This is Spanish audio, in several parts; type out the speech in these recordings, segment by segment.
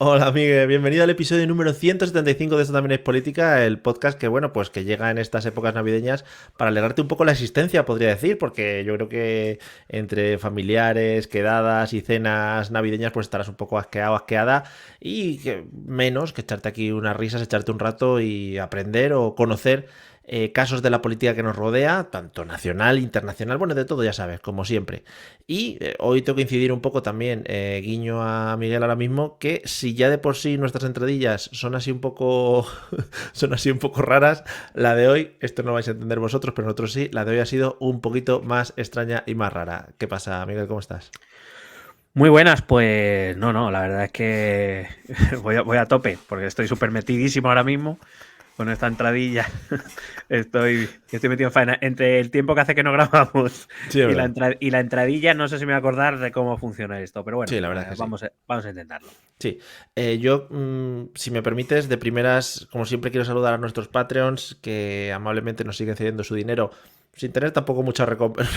Hola, Miguel, bienvenido al episodio número 175 de Esto también es política, el podcast que, bueno, pues que llega en estas épocas navideñas para alegrarte un poco la existencia, podría decir, porque yo creo que entre familiares, quedadas y cenas navideñas, pues estarás un poco asqueado, asqueada y que menos que echarte aquí unas risas, echarte un rato y aprender o conocer casos de la política que nos rodea, tanto nacional, internacional, bueno, de todo ya sabes, como siempre. Y hoy tengo que incidir un poco también, guiño a Miguel ahora mismo, que si ya de por sí nuestras entradillas son así un poco son así un poco raras, la de hoy, esto no lo vais a entender vosotros, pero nosotros sí, la de hoy ha sido un poquito más extraña y más rara. ¿Qué pasa, Miguel? ¿Cómo estás? Muy buenas, pues no, la verdad es que voy a tope, porque estoy súper metidísimo ahora mismo con esta entradilla. Estoy metido en faena. Entre el tiempo que hace que no grabamos Sí, es verdad. y la entradilla, no sé si me voy a acordar de cómo funciona esto, pero bueno, Sí, la verdad es que sí. vamos a intentarlo. Sí, yo, si me permites, de primeras, como siempre, quiero saludar a nuestros Patreons que amablemente nos siguen cediendo su dinero sin tener tampoco muchas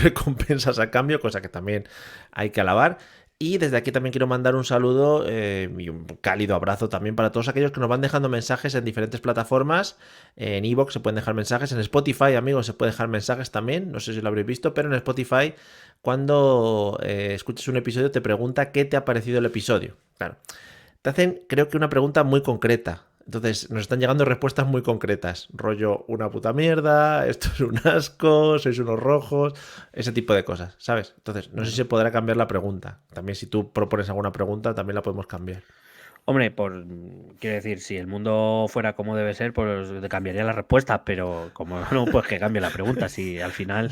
recompensas a cambio, cosa que también hay que alabar. Y desde aquí también quiero mandar un saludo y un cálido abrazo también para todos aquellos que nos van dejando mensajes en diferentes plataformas. En Evox se pueden dejar mensajes, en Spotify, amigos, se puede dejar mensajes también. No sé si lo habréis visto, pero en Spotify, cuando escuches un episodio, te pregunta qué te ha parecido el episodio. Claro, te hacen, creo que una pregunta muy concreta. Entonces, nos están llegando respuestas muy concretas. Rollo, una puta mierda, esto es un asco, sois unos rojos, ese tipo de cosas, ¿sabes? Entonces, no sé si Bueno. se podrá cambiar la pregunta. También si tú propones alguna pregunta, también la podemos cambiar. Hombre, quiero decir, si el mundo fuera como debe ser, pues te cambiaría la respuesta, pero como no, pues que cambie la pregunta. Si al final.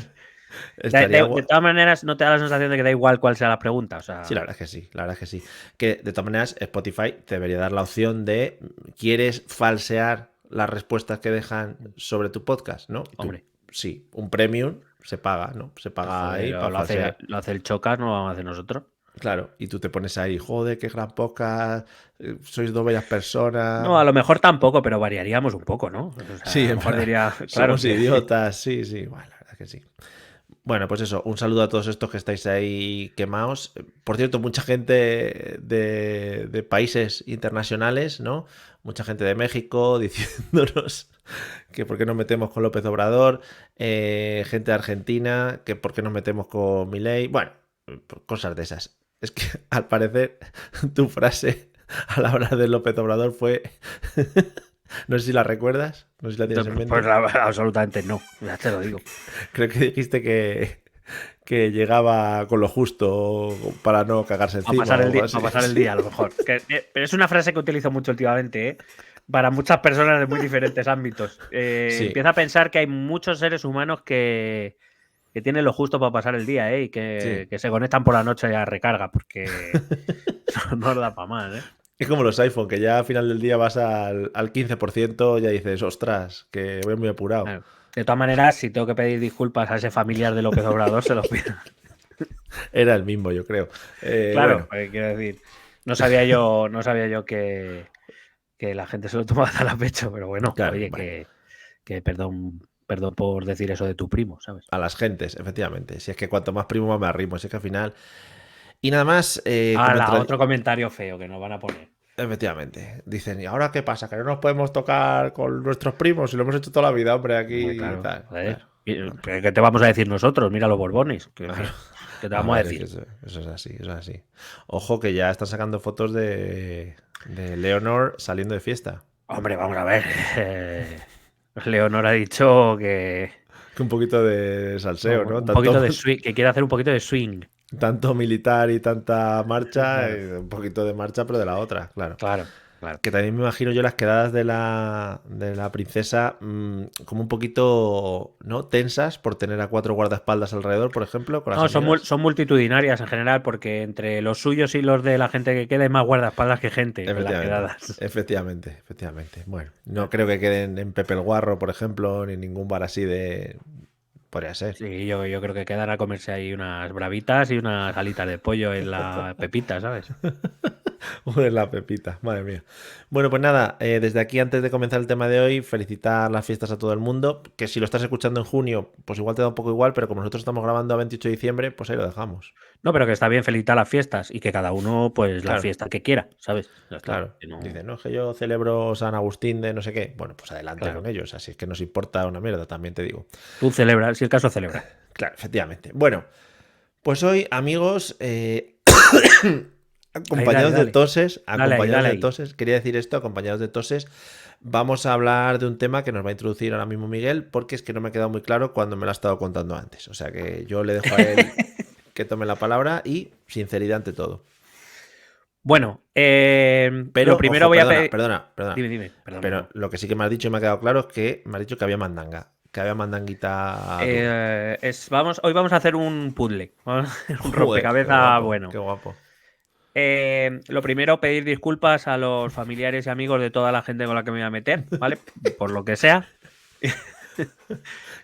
Estaría De guay. todas maneras, no te da la sensación de que da igual cuál sea la pregunta. O Sí, la sea, verdad es que sí, la verdad es que sí. Que de todas maneras, Spotify te debería dar la opción de, ¿quieres falsear las respuestas que dejan sobre tu podcast? ¿No? Y tú, hombre. sí, un premium se paga, ¿no? Se paga Joder, ahí para falsear. lo hace el Chocas, no lo vamos a hacer nosotros. Claro, y tú te pones ahí, joder, qué gran podcast, sois dos bellas No, a personas. lo mejor tampoco, pero variaríamos un poco, ¿no? O sea, Sí, a lo en mejor plan, diría, claro, somos que idiotas, sí, sí, bueno, la verdad que sí. Bueno, pues eso, un saludo a todos estos que estáis ahí quemados. Por cierto, mucha gente de países internacionales, ¿no? Mucha gente de México diciéndonos que por qué nos metemos con López Obrador, gente de Argentina, que por qué nos metemos con Milei, bueno, cosas de esas. Es que al parecer tu frase a la hora de López Obrador fue, no sé si la recuerdas, no sé si la tienes en pues mente. absolutamente no, ya te lo digo. Creo que dijiste que llegaba con lo justo para no cagarse A encima pasar o el algo día, así. a pasar el Sí. día, a lo mejor. Pero es una frase que utilizo mucho últimamente, ¿eh? Para muchas personas de muy diferentes ámbitos. Sí. Empieza a pensar que hay muchos seres humanos que tienen lo justo para pasar el día, ¿eh? Y Sí. que se conectan por la noche a recarga, porque no nos da para más, ¿eh? Es como los iPhone, que ya al final del día vas al 15%, ya dices, ostras, que voy muy apurado. Claro. De todas maneras, si tengo que pedir disculpas a ese familiar de López Obrador, se los pido. Era el mismo, yo creo. Claro, Bueno, quiero decir, no sabía yo que la gente se lo tomaba tan a pecho, pero bueno, claro, oye, bueno. que perdón por decir eso de tu primo, ¿sabes? A las gentes, efectivamente. Si es que cuanto más primo más me arrimo, si es que al final. Y nada más, como Hala, entra. otro comentario feo que nos van a poner. Efectivamente. Dicen, ¿y ahora qué pasa? ¿Que no nos podemos tocar con nuestros primos? Si lo hemos hecho toda la vida, hombre, Hombre, aquí y claro, tal. joder. Claro. ¿Qué te vamos a decir nosotros? Mira los Borbones. Claro. ¿Qué te A vamos a ver, es que decir? eso es así, eso es así. Ojo que ya están sacando fotos de Leonor saliendo de fiesta. Hombre, vamos a ver. Leonor ha dicho Que un poquito de salseo, ¿no? un poquito Tanto, de swing, que quiere hacer un poquito de swing. tanto militar y tanta marcha, Claro, un poquito de marcha, pero de la otra, claro. claro, claro. Que también me imagino yo las quedadas de la princesa como un poquito, ¿no? Tensas por tener a cuatro guardaespaldas alrededor, por ejemplo, con las No, amigas. son multitudinarias en general, porque entre los suyos y los de la gente que queda hay más guardaespaldas que gente en las Efectivamente, quedadas. efectivamente, efectivamente. Bueno, no creo que queden en Pepe el Guarro, por ejemplo, ni ningún bar así de... Podría ser. Sí, yo creo que quedan a comerse ahí unas bravitas y unas alitas de pollo en la pepita, ¿sabes? Joder, la pepita, madre mía. Bueno, pues nada, desde aquí, antes de comenzar el tema de hoy, felicitar las fiestas a todo el mundo. Que si lo estás escuchando en junio, pues igual te da un poco igual, pero como nosotros estamos grabando a 28 de diciembre, pues ahí lo dejamos. No, pero que está bien felicitar las fiestas y que cada uno, pues, la Claro, fiesta que quiera, ¿sabes? Ya está. claro. Que no... Dice, no, es que yo celebro San Agustín de no sé qué. Bueno, pues adelante Claro. con ellos. Así es que nos importa una mierda, también te digo. Tú celebras, si el caso celebra. Claro, efectivamente. Bueno, pues hoy, amigos, Ahí, dale, dale. Dale ahí, acompañados dale de ahí. toses, quería decir esto, acompañados de toses, vamos a hablar de un tema que nos va a introducir ahora mismo Miguel, porque es que no me ha quedado muy claro cuando me lo ha estado contando antes. O sea que yo le dejo a él que tome la palabra y sinceridad ante todo. Bueno, lo Pero, primero ojo, voy a perdona, pedir... perdona, perdona. Dime, perdón, Pero perdón. lo que sí que me has dicho y me ha quedado claro es que me has dicho que había mandanga, que había mandanguita dura. Hoy vamos a hacer un puzzle, vamos a hacer un Joder, qué rompecabezas guapo, bueno. qué guapo. Lo primero, pedir disculpas a los familiares y amigos de toda la gente con la que me voy a meter, ¿vale? Por lo que sea.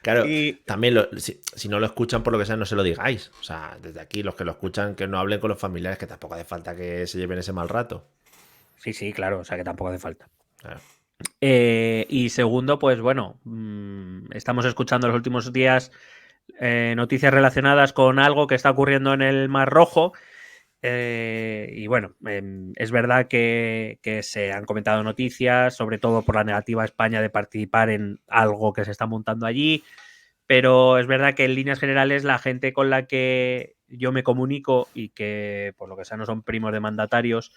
Claro, Y también si no lo escuchan por lo que sea, no se lo digáis. O sea, desde aquí, los que lo escuchan, que no hablen con los familiares, que tampoco hace falta que se lleven ese mal rato. sí, claro, o sea que tampoco hace falta. Claro. Y segundo, pues bueno, estamos escuchando en los últimos días noticias relacionadas con algo que está ocurriendo en el Mar Rojo. Y bueno, es verdad que se han comentado noticias, sobre todo por la negativa a España de participar en algo que se está montando allí, pero es verdad que en líneas generales la gente con la que yo me comunico y que por lo que sea no son primos de mandatarios,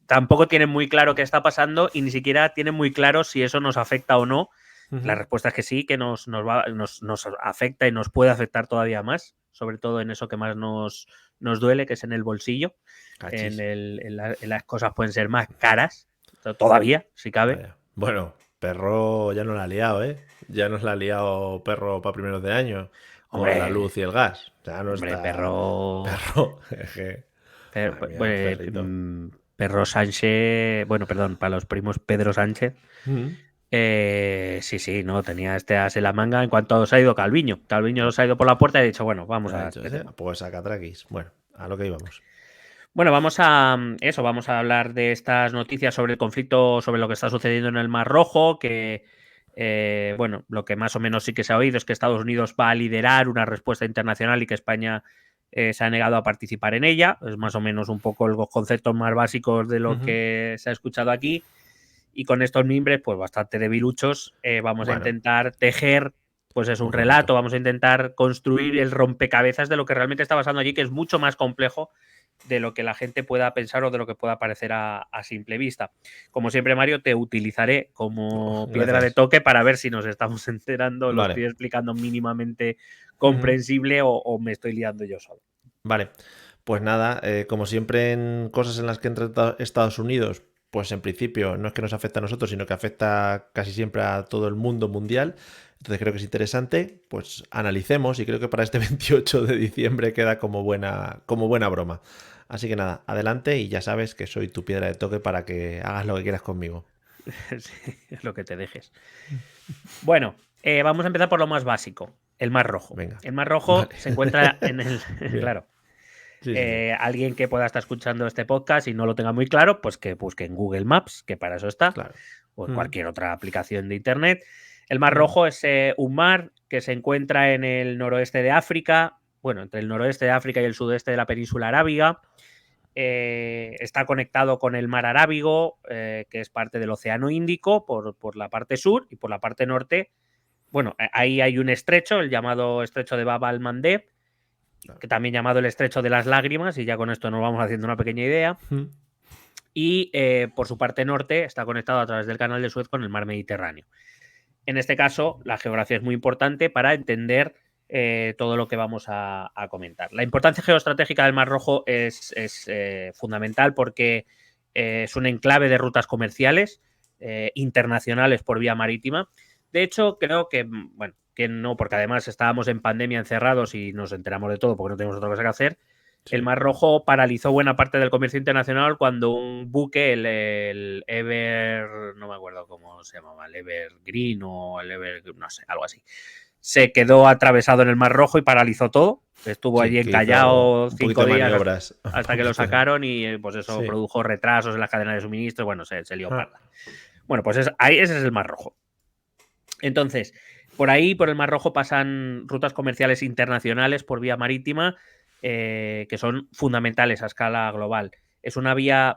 tampoco tienen muy claro qué está pasando y ni siquiera tienen muy claro si eso nos afecta o no. La Ujú. respuesta es que sí, que nos afecta y nos puede afectar todavía más, sobre todo en eso que más nos duele, que es en el bolsillo. Cachis. En las cosas pueden ser más caras, todavía, si cabe. Vaya. Bueno, perro ya no la ha liado, ¿eh? Ya nos la ha liado perro para primeros de año con la Hombre, luz y el gas. Ya no hombre, está perro. perro. Jeje. Madre mía, perrito. Perro Sánchez, bueno, perdón, para los primos Pedro Sánchez. Ujú. Sí, no, tenía este as en la manga en cuanto se ha ido Calviño. Calviño se ha ido por la puerta y ha dicho, bueno, vamos Ha a ver dicho, qué hacemos. pues saca traquis. Bueno, a lo que íbamos. Bueno, vamos a hablar de estas noticias sobre el conflicto, sobre lo que está sucediendo en el Mar Rojo, que, bueno, lo que más o menos sí que se ha oído es que Estados Unidos va a liderar una respuesta internacional y que España se ha negado a participar en ella. Es más o menos un poco los conceptos más básicos de lo Ujú. que se ha escuchado aquí. Y con estos mimbres, pues bastante debiluchos, vamos a Bueno, intentar tejer, pues es un muy correcto. relato, vamos a intentar construir el rompecabezas de lo que realmente está pasando allí, que es mucho más complejo de lo que la gente pueda pensar o de lo que pueda parecer a simple vista. Como siempre, Mario, te utilizaré Oh, como piedra de gracias. toque para ver si nos estamos enterando, lo estoy Vale. explicando mínimamente Ujú. comprensible o me estoy liando yo solo. Vale. Pues nada, como siempre en cosas en las que entra Estados Unidos, pues en principio no es que nos afecte a nosotros, sino que afecta casi siempre a todo el mundo mundial. Entonces creo que es interesante, pues analicemos y creo que para este 28 de diciembre queda como buena broma. Así que nada, adelante y ya sabes que soy tu piedra de toque para que hagas lo que quieras conmigo. Sí, es lo que te dejes. Bueno, vamos a empezar por lo más básico, el Mar Rojo. Venga. El Mar Rojo Vale. se encuentra en el... Bien. claro, Sí, sí, sí. alguien que pueda estar escuchando este podcast y no lo tenga muy claro, pues que busque en Google Maps, que para eso está, Claro. o en Mm, cualquier otra aplicación de Internet. El Mar mm. Rojo es un mar que se encuentra en el noroeste de África, bueno, entre el noroeste de África y el sudeste de la península arábiga. Está conectado con el mar Arábigo, que es parte del Océano Índico, por la parte sur, y por la parte norte. Bueno, ahí hay un estrecho, el llamado estrecho de Bab al-Mandeb, Claro. que también llamado el estrecho de las lágrimas, y ya con esto nos vamos haciendo una pequeña idea. Mm. Y por su parte norte está conectado a través del canal de Suez con el mar Mediterráneo. En este caso, la geografía es muy importante para entender todo lo que vamos a comentar. La importancia geoestratégica del Mar Rojo es fundamental porque es un enclave de rutas comerciales internacionales por vía marítima. De hecho, creo que, bueno, que no, porque además estábamos en pandemia encerrados y nos enteramos de todo porque no tenemos otra cosa que hacer. El Sí. Mar Rojo paralizó buena parte del comercio internacional cuando un buque, el Ever, no me acuerdo cómo se llamaba, el Evergreen o el Ever, no sé, algo así, se quedó atravesado en el Mar Rojo y paralizó todo. Estuvo Sí, allí que hizo encallado un poquito 5 de días maniobras. Un hasta que lo poquito de... sacaron y pues eso Sí. produjo retrasos en las cadenas de suministro. Bueno, se lió Ah. parda. Bueno, pues ahí ese es el Mar Rojo. Entonces, Por ahí, por el Mar Rojo, pasan rutas comerciales internacionales por vía marítima que son fundamentales a escala global. Es una vía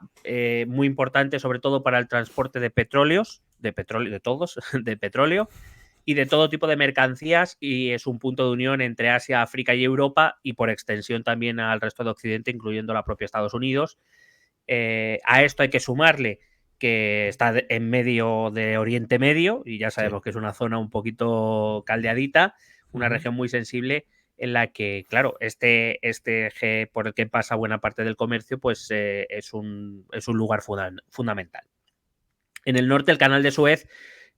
muy importante, sobre todo para el transporte de petróleos, de todos, de petróleo y de todo tipo de mercancías, y es un punto de unión entre Asia, África y Europa, y por extensión también al resto de Occidente, incluyendo la propia Estados Unidos. A esto hay que sumarle que está en medio de Oriente Medio, y ya sabemos que es una zona un poquito caldeadita, una región muy sensible en la que, claro, este eje por el que pasa buena parte del comercio, pues es un lugar fundamental. En el norte, el Canal de Suez,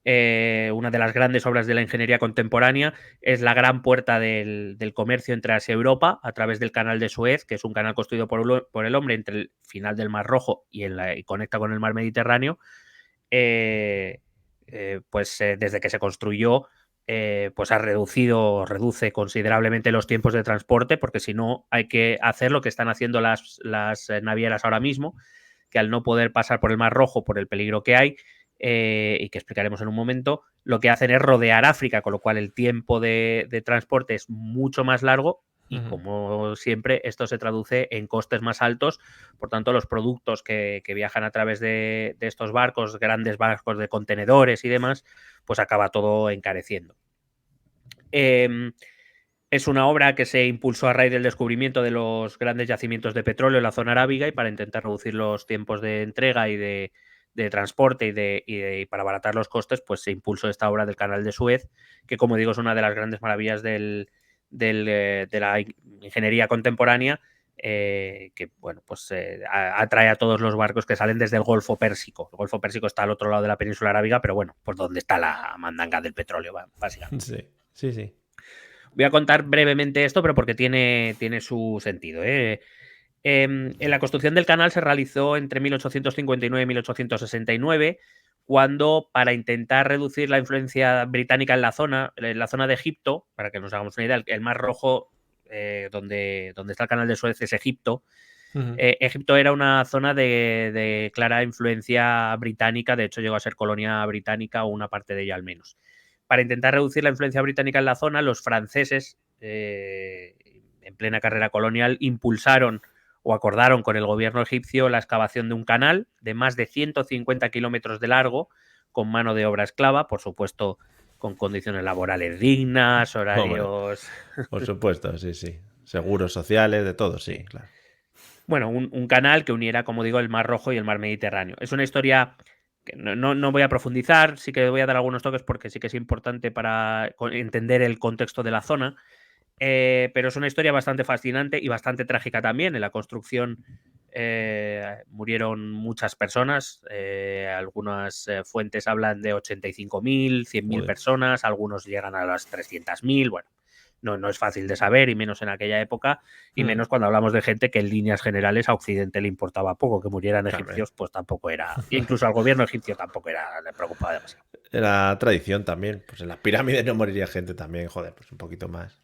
una de las grandes obras de la ingeniería contemporánea, es la gran puerta del comercio entre Asia y Europa a través del Canal de Suez, que es un canal construido por el hombre entre el final del Mar Rojo y conecta con el Mar Mediterráneo. Desde que se construyó, pues reduce considerablemente los tiempos de transporte, porque si no hay que hacer lo que están haciendo las navieras ahora mismo, que al no poder pasar por el Mar Rojo por el peligro que hay, y que explicaremos en un momento, lo que hacen es rodear África, con lo cual el tiempo de transporte es mucho más largo y, como siempre, esto se traduce en costes más altos. Por tanto, los productos que viajan a través de estos barcos, grandes barcos de contenedores y demás, pues acaba todo encareciendo. Es una obra que se impulsó a raíz del descubrimiento de los grandes yacimientos de petróleo en la zona arábiga, y para intentar reducir los tiempos de entrega y de transporte y para abaratar los costes, pues se impulsó esta obra del Canal de Suez, que, como digo, es una de las grandes maravillas de la ingeniería contemporánea, que bueno, pues atrae a todos los barcos que salen desde el Golfo Pérsico. El Golfo Pérsico está al otro lado de la península arábiga, pero bueno, pues donde está la mandanga del petróleo, básicamente. Sí, sí, sí. Voy a contar brevemente esto, pero porque tiene su sentido. En la construcción del canal se realizó entre 1859 y 1869, cuando, para intentar reducir la influencia británica en la zona de Egipto, para que nos hagamos una idea, el Mar Rojo, donde está el Canal de Suez, es Egipto. Egipto era una zona de clara influencia británica, de hecho llegó a ser colonia británica, o una parte de ella al menos. Para intentar reducir la influencia británica en la zona, los franceses, en plena carrera colonial, impulsaron o acordaron con el gobierno egipcio la excavación de un canal de más de 150 kilómetros de largo, con mano de obra esclava, por supuesto, con condiciones laborales dignas, horarios... Hombre, por supuesto, sí, sí. Seguros sociales, de todo, sí, claro. Bueno, un canal que uniera, como digo, el Mar Rojo y el Mar Mediterráneo. Es una historia que no voy a profundizar, sí que voy a dar algunos toques porque sí que es importante para entender el contexto de la zona, pero es una historia bastante fascinante y bastante trágica también. En la construcción murieron muchas personas, algunas fuentes hablan de 85.000, 100.000 personas, algunos llegan a las 300.000, bueno. No es fácil de saber, y menos en aquella época, y menos cuando hablamos de gente que en líneas generales a Occidente le importaba poco. Que murieran egipcios, pues tampoco era, incluso al gobierno egipcio tampoco le preocupaba demasiado. Era tradición también, pues en las pirámides no moriría gente también, joder, pues un poquito más.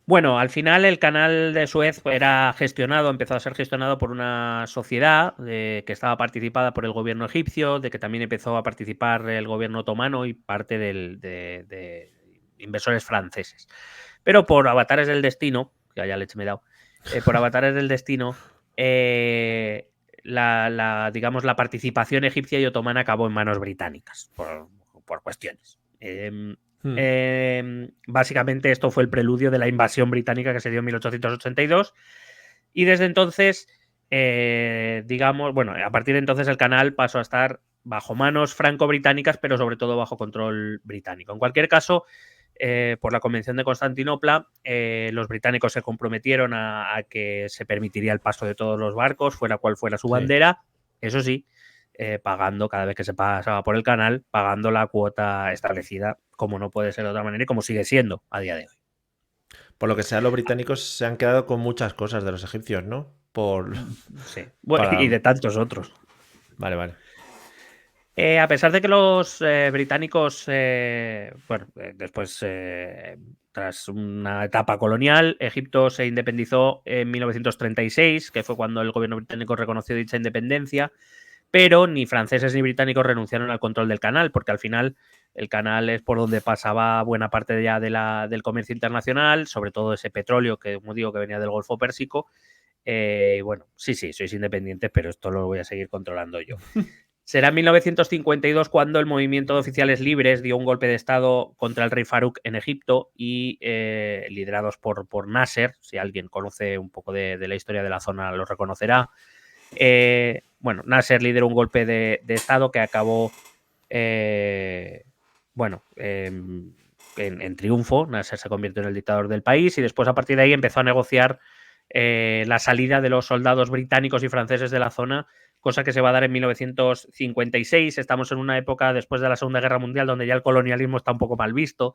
Bueno, al final el Canal de Suez empezó a ser gestionado por una sociedad que estaba participada por el gobierno egipcio, de que también empezó a participar el gobierno otomano y parte de inversores franceses. Pero por avatares del destino, que haya leche me he dado, por avatares del destino, digamos, la participación egipcia y otomana acabó en manos británicas, por cuestiones. Básicamente esto fue el preludio de la invasión británica que se dio en 1882, y desde entonces, digamos, bueno, a partir de entonces el canal pasó a estar bajo manos franco-británicas, pero sobre todo bajo control británico. En cualquier caso, por la Convención de Constantinopla, los británicos se comprometieron a que se permitiría el paso de todos los barcos, fuera cual fuera su bandera, eso sí, pagando cada vez que se pasaba por el canal, pagando la cuota establecida, como no puede ser de otra manera y como sigue siendo a día de hoy. Por lo que sea, los británicos se han quedado con muchas cosas de los egipcios, ¿no? Sí, bueno, y de tantos otros. Vale, vale. A pesar de que los británicos, después, tras una etapa colonial, Egipto se independizó en 1936, que fue cuando el gobierno británico reconoció dicha independencia, pero ni franceses ni británicos renunciaron al control del canal, porque al final El canal es por donde pasaba buena parte ya del comercio internacional, sobre todo ese petróleo que, como digo, que venía del Golfo Pérsico. Bueno, sí, sois independientes, pero esto lo voy a seguir controlando yo. Será en 1952 cuando el movimiento de oficiales libres dio un golpe de estado contra el rey Farouk en Egipto y liderados por Nasser, si alguien conoce un poco de la historia de la zona lo reconocerá. Bueno, Nasser lideró un golpe de estado que acabó en triunfo. Nasser se convirtió en el dictador del país y después a partir de ahí empezó a negociar la salida de los soldados británicos y franceses de la zona, cosa que se va a dar en 1956. Estamos en una época después de la Segunda Guerra Mundial donde ya el colonialismo está un poco mal visto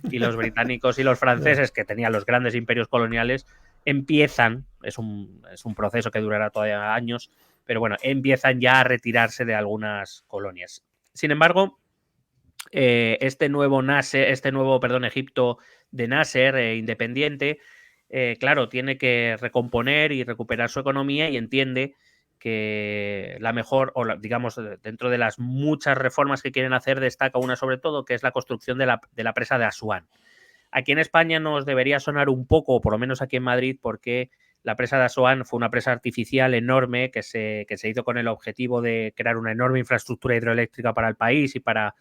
y los británicos y los franceses, que tenían los grandes imperios coloniales, empiezan, es un proceso que durará todavía años, pero bueno, empiezan ya a retirarse de algunas colonias. Sin embargo, este nuevo Egipto de Nasser, independiente, claro, tiene que recomponer y recuperar su economía y entiende que la mejor, digamos, dentro de las muchas reformas que quieren hacer, destaca una sobre todo, que es la construcción de la presa de Asuán. Aquí en España nos debería sonar un poco, o por lo menos aquí en Madrid, porque la presa de Asuán fue una presa artificial enorme que se hizo con el objetivo de crear una enorme infraestructura hidroeléctrica para el país y para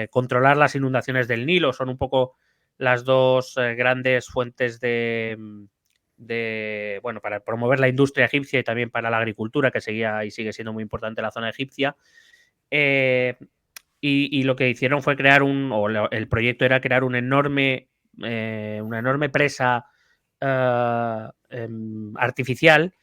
controlar las inundaciones del Nilo. Son un poco las dos grandes fuentes bueno, para promover la industria egipcia y también para la agricultura, que seguía y sigue siendo muy importante en la zona egipcia. Y lo que hicieron fue crear el proyecto era crear una enorme presa artificial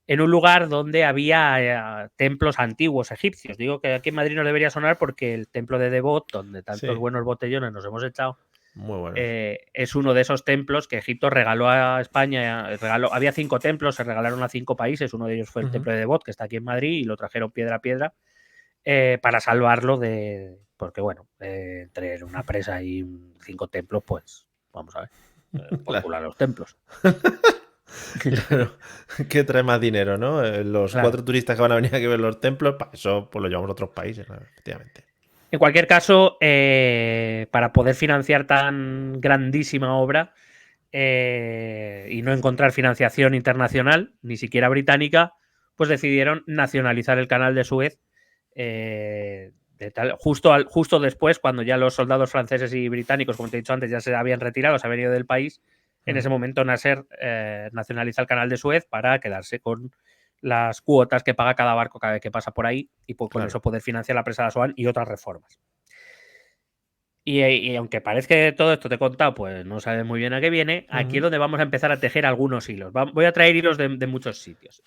en un lugar donde había templos antiguos egipcios. Digo que aquí en Madrid no debería sonar porque el templo de Devot, donde tantos buenos botellones nos hemos echado, muy bueno. Es uno de esos templos que Egipto regaló a España. Había 5 templos, se regalaron a 5 países. Uno de ellos fue el templo de Devot, que está aquí en Madrid, y lo trajeron piedra a piedra para salvarlo porque bueno, entre una presa y 5 templos, pues vamos a ver, calcular los templos. Claro, que trae más dinero, ¿no? Los 4 turistas que van a venir aquí a ver los templos, para eso pues lo llevamos a otros países, ¿no? Efectivamente. En cualquier caso, para poder financiar tan grandísima obra y no encontrar financiación internacional, ni siquiera británica, pues decidieron nacionalizar el canal de Suez. Justo después, cuando ya los soldados franceses y británicos, como te he dicho antes, ya se habían retirado, se habían ido del país, en ese momento Nasser nacionaliza el canal de Suez para quedarse con las cuotas que paga cada barco cada vez que pasa por ahí y con eso poder financiar la presa de Asuán y otras reformas. Y aunque parezca que todo esto te he contado, pues no sabes muy bien a qué viene, aquí es donde vamos a empezar a tejer algunos hilos. Voy a traer hilos de muchos sitios.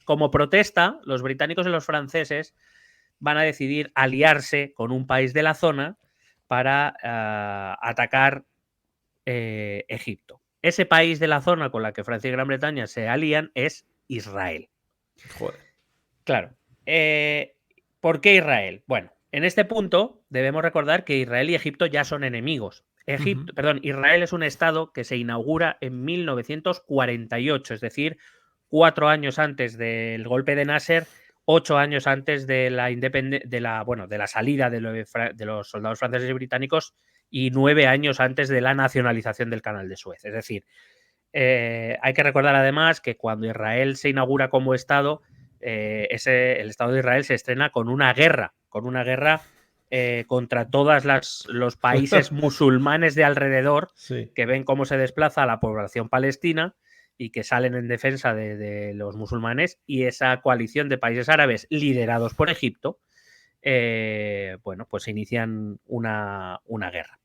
Como protesta, los británicos y los franceses van a decidir aliarse con un país de la zona para atacar Egipto. Ese país de la zona con la que Francia y Gran Bretaña se alían es Israel. Joder. Claro. ¿Por qué Israel? Bueno, en este punto debemos recordar que Israel y Egipto ya son enemigos. Israel es un estado que se inaugura en 1948, es decir, 4 años antes del golpe de Nasser, 8 años antes de la salida de los soldados franceses y británicos y 9 años antes de la nacionalización del canal de Suez. Es decir, hay que recordar además que cuando Israel se inaugura como estado, el Estado de Israel se estrena con una guerra contra todos los países musulmanes de alrededor que ven cómo se desplaza la población palestina y que salen en defensa de los musulmanes, y esa coalición de países árabes liderados por Egipto, pues inician una guerra.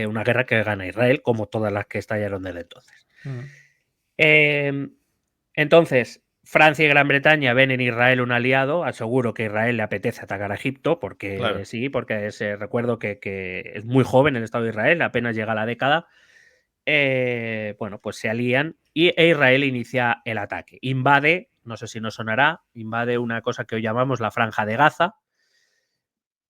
Una guerra que gana Israel, como todas las que estallaron desde entonces. Entonces, Francia y Gran Bretaña ven en Israel un aliado. Aseguro que a Israel le apetece atacar a Egipto, porque recuerdo que es muy joven el Estado de Israel, apenas llega a la década. Pues se alían e Israel inicia el ataque. Invade, no sé si nos sonará, invade una cosa que hoy llamamos la Franja de Gaza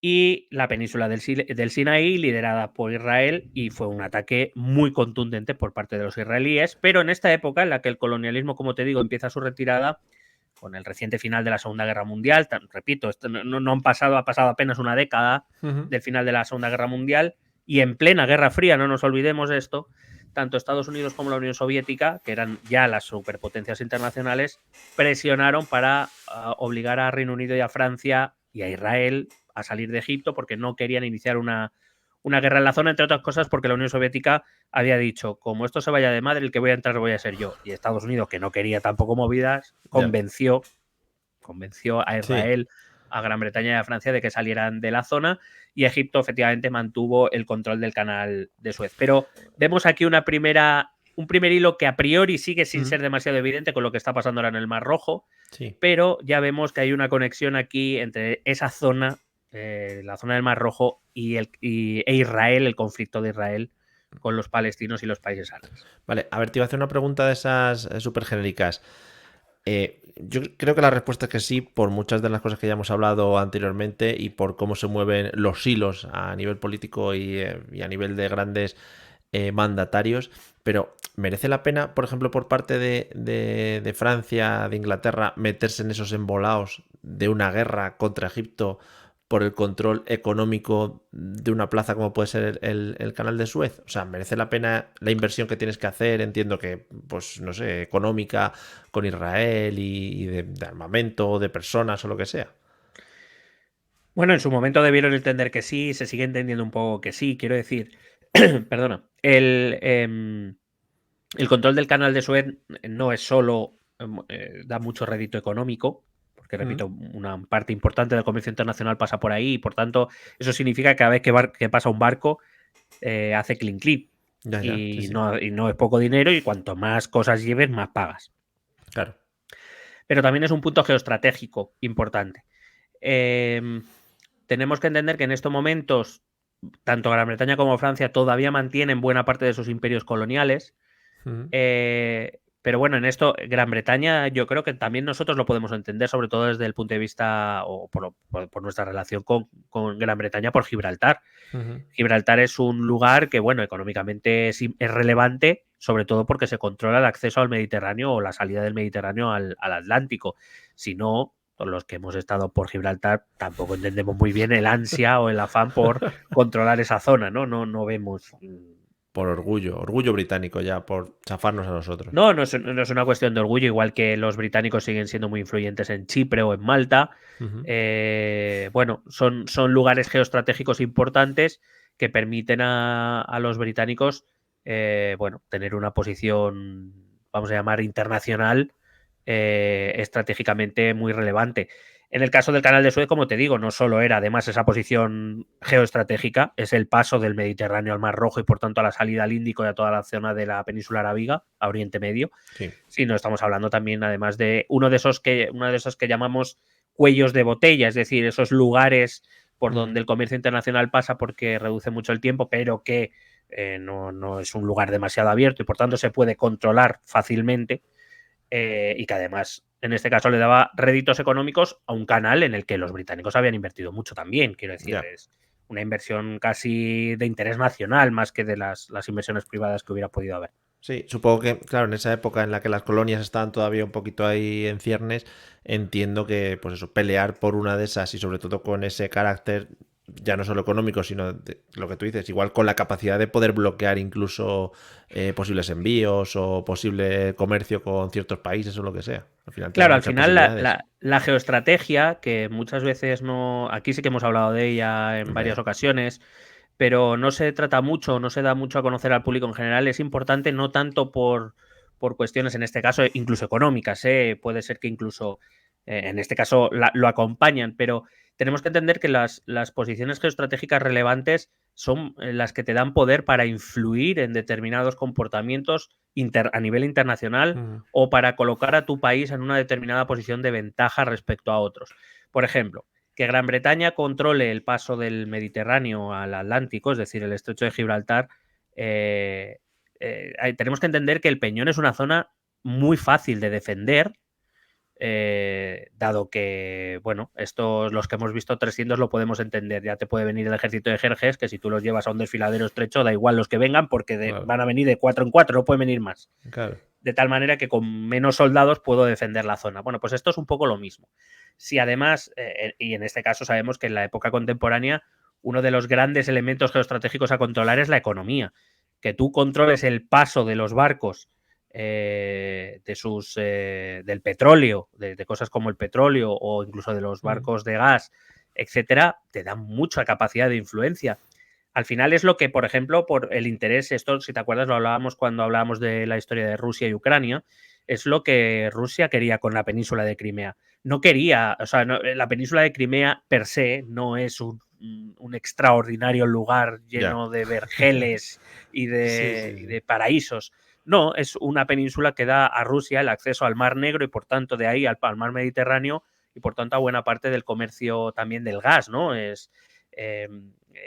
y la península del Sinaí, liderada por Israel, y fue un ataque muy contundente por parte de los israelíes. Pero en esta época en la que el colonialismo, como te digo, empieza su retirada, con el reciente final de la Segunda Guerra Mundial. Repito, esto no ha pasado apenas una década del final de la Segunda Guerra Mundial, y en plena Guerra Fría, no nos olvidemos de esto, tanto Estados Unidos como la Unión Soviética, que eran ya las superpotencias internacionales, presionaron para obligar a Reino Unido y a Francia y a Israel a salir de Egipto, porque no querían iniciar una guerra en la zona, entre otras cosas porque la Unión Soviética había dicho, como esto se vaya de madre, el que voy a entrar voy a ser yo. Y Estados Unidos, que no quería tampoco movidas, convenció a Israel, a Gran Bretaña y a Francia de que salieran de la zona, y Egipto efectivamente mantuvo el control del canal de Suez. Pero vemos aquí un primer hilo que a priori sigue sin ser demasiado evidente con lo que está pasando ahora en el Mar Rojo, pero ya vemos que hay una conexión aquí entre esa zona, la zona del Mar Rojo, e Israel, el conflicto de Israel con los palestinos y los países árabes. Vale, a ver, te iba a hacer una pregunta de esas súper genéricas. Yo creo que la respuesta es que sí, por muchas de las cosas que ya hemos hablado anteriormente y por cómo se mueven los hilos a nivel político y a nivel de grandes mandatarios, pero ¿merece la pena, por ejemplo, por parte de Francia, de Inglaterra, meterse en esos embolaos de una guerra contra Egipto por el control económico de una plaza como puede ser el canal de Suez? O sea, ¿merece la pena la inversión que tienes que hacer? Entiendo que, pues, no sé, económica con Israel y de armamento, de personas o lo que sea. Bueno, en su momento debieron entender que sí, se sigue entendiendo un poco que sí, quiero decir, perdona, el control del canal de Suez no es solo, da mucho rédito económico, porque repito, una parte importante del comercio internacional pasa por ahí, y por tanto eso significa que cada vez que pasa un barco hace clink clink, Ya, sí, y sí. no es poco dinero, y cuanto más cosas lleves, más pagas. Claro. Pero también es un punto geoestratégico importante. Tenemos que entender que en estos momentos tanto Gran Bretaña como Francia todavía mantienen buena parte de sus imperios coloniales. Pero bueno, en esto, Gran Bretaña, yo creo que también nosotros lo podemos entender, sobre todo desde el punto de vista o por nuestra relación con Gran Bretaña por Gibraltar. Gibraltar es un lugar que, bueno, económicamente es relevante, sobre todo porque se controla el acceso al Mediterráneo o la salida del Mediterráneo al Atlántico. Si no, los que hemos estado por Gibraltar tampoco entendemos muy bien el ansia o el afán por controlar esa zona, ¿no? No vemos. Por orgullo británico ya, por chafarnos a nosotros. No es una cuestión de orgullo, igual que los británicos siguen siendo muy influyentes en Chipre o en Malta. Bueno, son lugares geoestratégicos importantes que permiten a los británicos bueno, tener una posición, vamos a llamar, internacional, estratégicamente muy relevante. En el caso del Canal de Suez, como te digo, no solo era además esa posición geoestratégica, es el paso del Mediterráneo al Mar Rojo y por tanto a la salida al Índico y a toda la zona de la península arábiga, a Oriente Medio, sino estamos hablando también además de uno de esos que llamamos cuellos de botella, es decir, esos lugares por donde el comercio internacional pasa porque reduce mucho el tiempo, pero que no es un lugar demasiado abierto y por tanto se puede controlar fácilmente. Y que además en este caso le daba réditos económicos a un canal en el que los británicos habían invertido mucho también, quiero decir, es una inversión casi de interés nacional más que de las inversiones privadas que hubiera podido haber. Sí, supongo que, claro, en esa época en la que las colonias estaban todavía un poquito ahí en ciernes, entiendo que, pues eso, pelear por una de esas y sobre todo con ese carácter, ya no solo económico, sino lo que tú dices, igual con la capacidad de poder bloquear incluso posibles envíos o posible comercio con ciertos países o lo que sea. Al final te da Claro, al muchas final posibilidades. la geoestrategia, que muchas veces no, aquí sí que hemos hablado de ella en varias Vaya. ocasiones, pero no se trata mucho, no se da mucho a conocer al público en general, es importante no tanto por cuestiones, en este caso, incluso económicas, puede ser que incluso en este caso lo acompañan, pero tenemos que entender que las posiciones geoestratégicas relevantes son las que te dan poder para influir en determinados comportamientos a nivel internacional o para colocar a tu país en una determinada posición de ventaja respecto a otros. Por ejemplo, que Gran Bretaña controle el paso del Mediterráneo al Atlántico, es decir, el estrecho de Gibraltar, tenemos que entender que el Peñón es una zona muy fácil de defender, dado que, bueno, estos, los que hemos visto 300 lo podemos entender. Ya te puede venir el ejército de Jerjes, que si tú los llevas a un desfiladero estrecho, da igual los que vengan, porque van a venir de 4 en 4, no pueden venir más. Claro. De tal manera que con menos soldados puedo defender la zona. Bueno, pues esto es un poco lo mismo. Si además, y en este caso sabemos que en la época contemporánea, uno de los grandes elementos geoestratégicos a controlar es la economía. Que tú controles el paso de los barcos del petróleo, de cosas como el petróleo o incluso de los barcos de gas, etcétera, te da mucha capacidad de influencia. Al final es lo que, por ejemplo, por el interés, esto, si te acuerdas, lo hablábamos cuando hablábamos de la historia de Rusia y Ucrania, es lo que Rusia quería con la península de Crimea. No quería, o sea, no, la península de Crimea per se no es un extraordinario lugar lleno de vergeles y de paraísos. No, es una península que da a Rusia el acceso al Mar Negro y por tanto de ahí al Mar Mediterráneo y por tanto a buena parte del comercio también del gas, ¿no?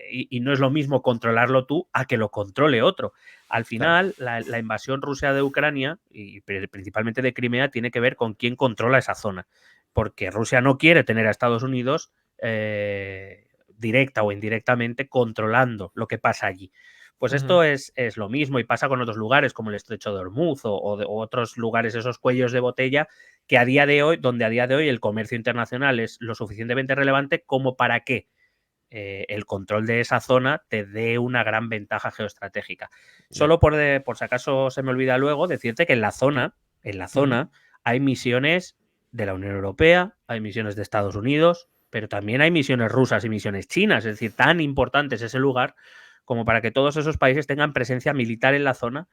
Y no es lo mismo controlarlo tú a que lo controle otro. Al final, la invasión rusa de Ucrania y principalmente de Crimea tiene que ver con quién controla esa zona, porque Rusia no quiere tener a Estados Unidos directa o indirectamente controlando lo que pasa allí. Pues esto es lo mismo y pasa con otros lugares como el Estrecho de Hormuz o otros lugares, esos cuellos de botella que a día de hoy, donde a día de hoy el comercio internacional es lo suficientemente relevante como para que el control de esa zona te dé una gran ventaja geoestratégica. Solo por si acaso se me olvida luego, decirte que en la zona hay misiones de la Unión Europea, hay misiones de Estados Unidos, pero también hay misiones rusas y misiones chinas, es decir, tan importante es ese lugar como para que todos esos países tengan presencia militar en la zona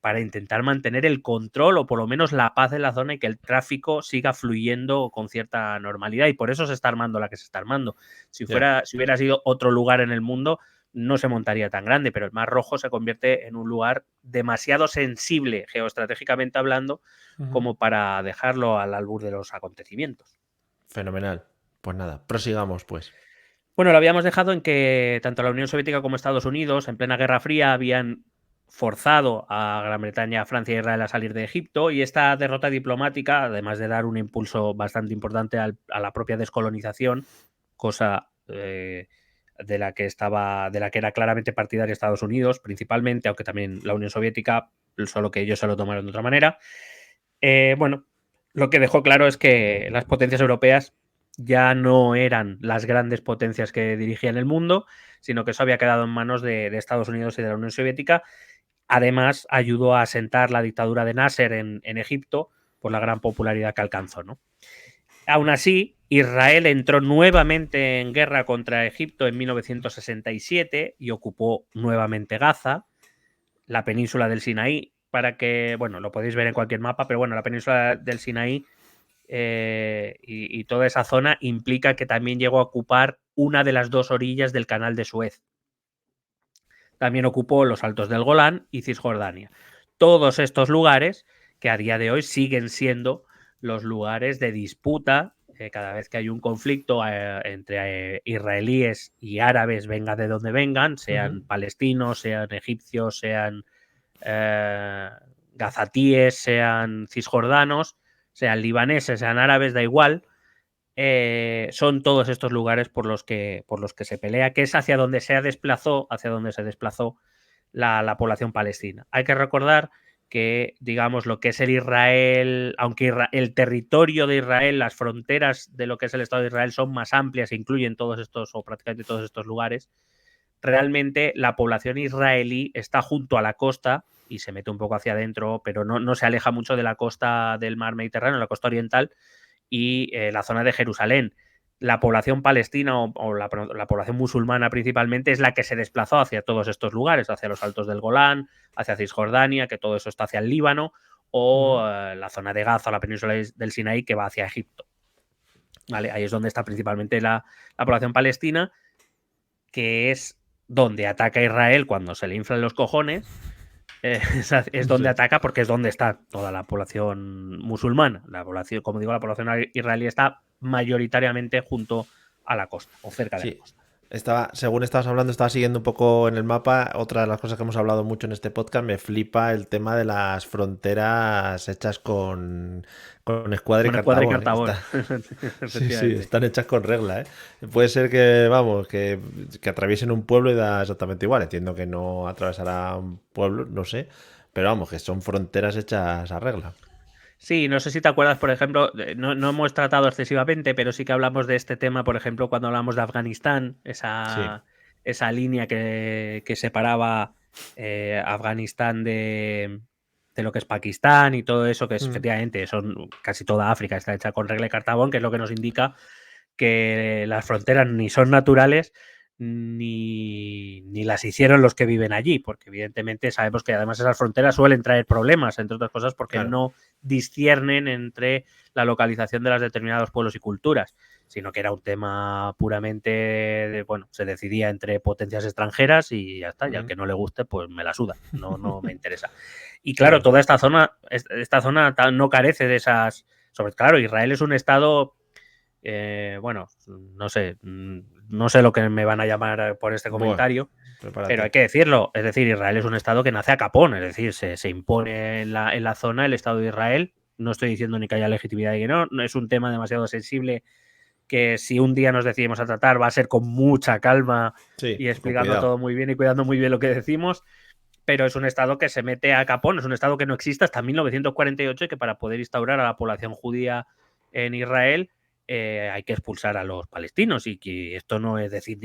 para intentar mantener el control o por lo menos la paz en la zona y que el tráfico siga fluyendo con cierta normalidad. Y por eso se está armando la que se está armando. Si hubiera sido otro lugar en el mundo, no se montaría tan grande, pero el Mar Rojo se convierte en un lugar demasiado sensible geoestratégicamente hablando como para dejarlo al albur de los acontecimientos. Fenomenal. Pues nada, prosigamos pues. Bueno, lo habíamos dejado en que tanto la Unión Soviética como Estados Unidos, en plena Guerra Fría, habían forzado a Gran Bretaña, Francia e Israel a salir de Egipto y esta derrota diplomática, además de dar un impulso bastante importante a la propia descolonización, cosa de la que era claramente partidaria Estados Unidos, principalmente, aunque también la Unión Soviética, solo que ellos se lo tomaron de otra manera. Bueno, lo que dejó claro es que las potencias europeas ya no eran las grandes potencias que dirigían el mundo, sino que eso había quedado en manos de Estados Unidos y de la Unión Soviética. Además, ayudó a asentar la dictadura de Nasser en Egipto por la gran popularidad que alcanzó, ¿no? Aún así, Israel entró nuevamente en guerra contra Egipto en 1967 y ocupó nuevamente Gaza, la península del Sinaí, para que, bueno, lo podéis ver en cualquier mapa, pero bueno, la península del Sinaí y toda esa zona implica que también llegó a ocupar una de las dos orillas del canal de Suez. También ocupó los Altos del Golán y Cisjordania. Todos estos lugares que a día de hoy siguen siendo los lugares de disputa cada vez que hay un conflicto entre israelíes y árabes, venga de donde vengan, sean palestinos, sean egipcios, sean gazatíes, sean cisjordanos, sean libaneses, sean árabes, da igual. Son todos estos lugares por los que se pelea, que es hacia donde se desplazó la población palestina. Hay que recordar que, digamos, lo que es el Israel, aunque el territorio de Israel, las fronteras de lo que es el Estado de Israel son más amplias e incluyen todos estos o prácticamente todos estos lugares, realmente la población israelí está junto a la costa y se mete un poco hacia adentro, pero no se aleja mucho de la costa del mar Mediterráneo, la costa oriental, y la zona de Jerusalén. La población palestina o la población musulmana principalmente es la que se desplazó hacia todos estos lugares, hacia los Altos del Golán, hacia Cisjordania, que todo eso está hacia el Líbano, o la zona de Gaza, la península del Sinaí, que va hacia Egipto. ¿Vale? Ahí es donde está principalmente la población palestina, que es donde ataca Israel cuando se le inflan los cojones. Es donde ataca porque es donde está toda la población musulmana. La población, como digo, la población israelí está mayoritariamente junto a la costa o cerca de la costa. Según estabas hablando, estaba siguiendo un poco en el mapa. Otra de las cosas que hemos hablado mucho en este podcast, me flipa el tema de las fronteras hechas con escuadra y Con Escuadra y cartabón. Cartabón, Sí, sí, efectivamente. están hechas con regla, ¿eh? Puede ser que, vamos, que atraviesen un pueblo y da exactamente igual. Entiendo que no atravesará un pueblo, no sé. Pero vamos, que son fronteras hechas a regla. Sí, no sé si te acuerdas, por ejemplo, no hemos tratado excesivamente, pero sí que hablamos de este tema, por ejemplo, cuando hablamos de Afganistán, Sí. esa línea que separaba Afganistán de lo que es Pakistán y todo eso, que es Mm, efectivamente, son casi toda África está hecha con regla y cartabón, que es lo que nos indica que las fronteras ni son naturales ni las hicieron los que viven allí, porque evidentemente sabemos que además esas fronteras suelen traer problemas, entre otras cosas, porque claro. no disciernen entre la localización de los determinados pueblos y culturas, sino que era un tema puramente, bueno, se decidía entre potencias extranjeras y ya está, y al Mm. que no le guste, pues me la suda, no me interesa. Y claro, Claro. toda esta zona no carece de esas, sobre claro, Israel es un estado bueno, no sé lo que me van a llamar por este Bueno, comentario, pero hay prepárate. que decirlo. Es decir, Israel es un estado que nace a capón, es decir, se impone en la zona el Estado de Israel. No estoy diciendo ni que haya legitimidad y que no es un tema demasiado sensible que si un día nos decidimos a tratar va a ser con mucha calma Sí, y con explicando cuidado. todo muy bien y cuidando muy bien lo que decimos, pero es un estado que se mete a capón, es un estado que no existe hasta 1948 y que para poder instaurar a la población judía en Israel hay que expulsar a los palestinos y que esto no es decir,